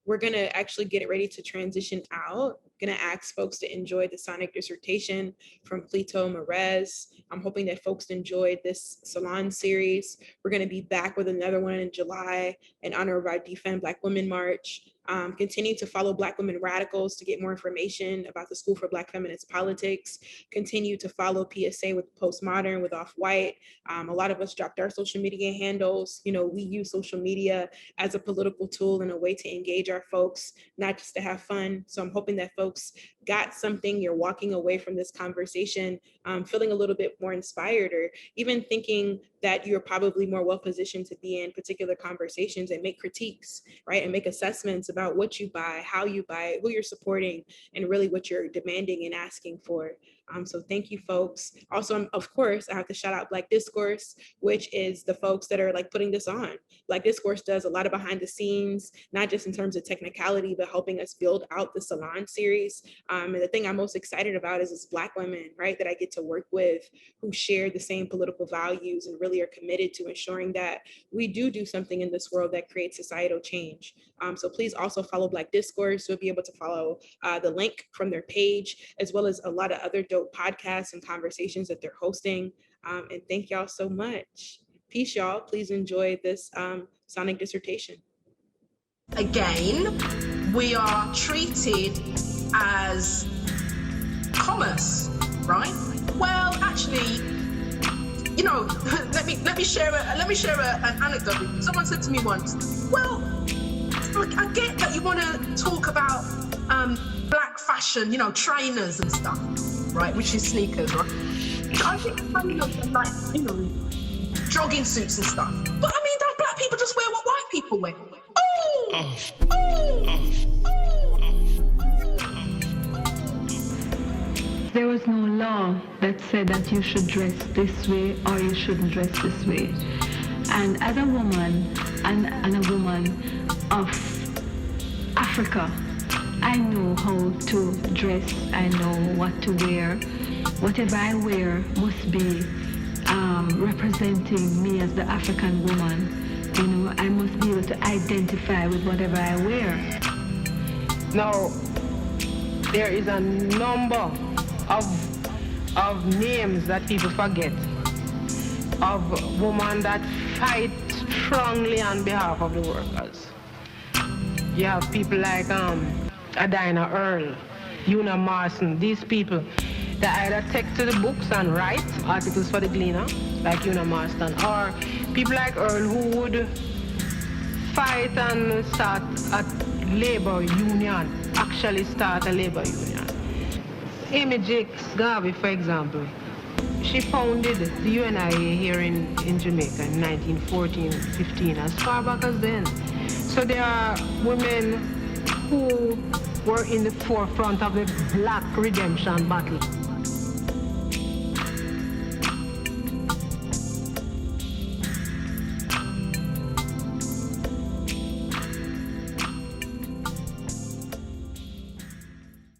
We're gonna actually get ready to transition out. Gonna ask folks to enjoy the sonic dissertation from Cleto Maréz. I'm hoping that folks enjoyed this Salon series. We're gonna be back with another one in July in honor of our Defend Black Women March. Continue to follow Black Women Radicals to get more information about the School for Black Feminist Politics. Continue to follow PSA with Postmodern, with Off-White. A lot of us dropped our social media handles. We use social media as a political tool and a way to engage our folks, not just to have fun. So I'm hoping that folks got something. You're walking away from this conversation feeling a little bit more inspired, or even thinking that you're probably more well-positioned to be in particular conversations and make critiques, right? And make assessments about what you buy, how you buy it, who you're supporting, and really what you're demanding and asking for. So thank you, folks. Also, of course, I have to shout out Black Discourse, which is the folks that are like putting this on. Black Discourse does a lot of behind the scenes, not just in terms of technicality, but helping us build out the Salon series. And the thing I'm most excited about is it's Black women, right, that I get to work with who share the same political values and really are committed to ensuring that we do something in this world that creates societal change. So please also follow Black Discourse. You'll be able to follow the link from their page, as well as a lot of other dope podcasts and conversations that they're hosting. And thank y'all so much. Peace, y'all. Please enjoy this sonic dissertation. Again, we are treated as commerce, right? Well, actually, let me share an anecdote. Someone said to me once, well, look, I get that you want to talk about Black fashion, trainers and stuff, right? Which is sneakers, right? I think like, jogging suits and stuff. But I mean, don't Black people just wear what white people wear? There was no law that said that you should dress this way or you shouldn't dress this way. And as a woman and a woman of Africa, I know how to dress, I know what to wear. Whatever I wear must be representing me as the African woman You know, I must be able to identify with whatever I wear. Now, there is a number of names that people forget of women that fight strongly on behalf of the workers. You have people like Adina Earl, Una Marston, these people that either take to the books and write articles for the Gleaner, like Una Marston, or people like Earl who would fight and start a labor union, actually start a labor union. Amy Jakes Garvey, for example, she founded the UNIA here in Jamaica in 1914-15, as far back as then. So there are women who were in the forefront of the Black redemption battle.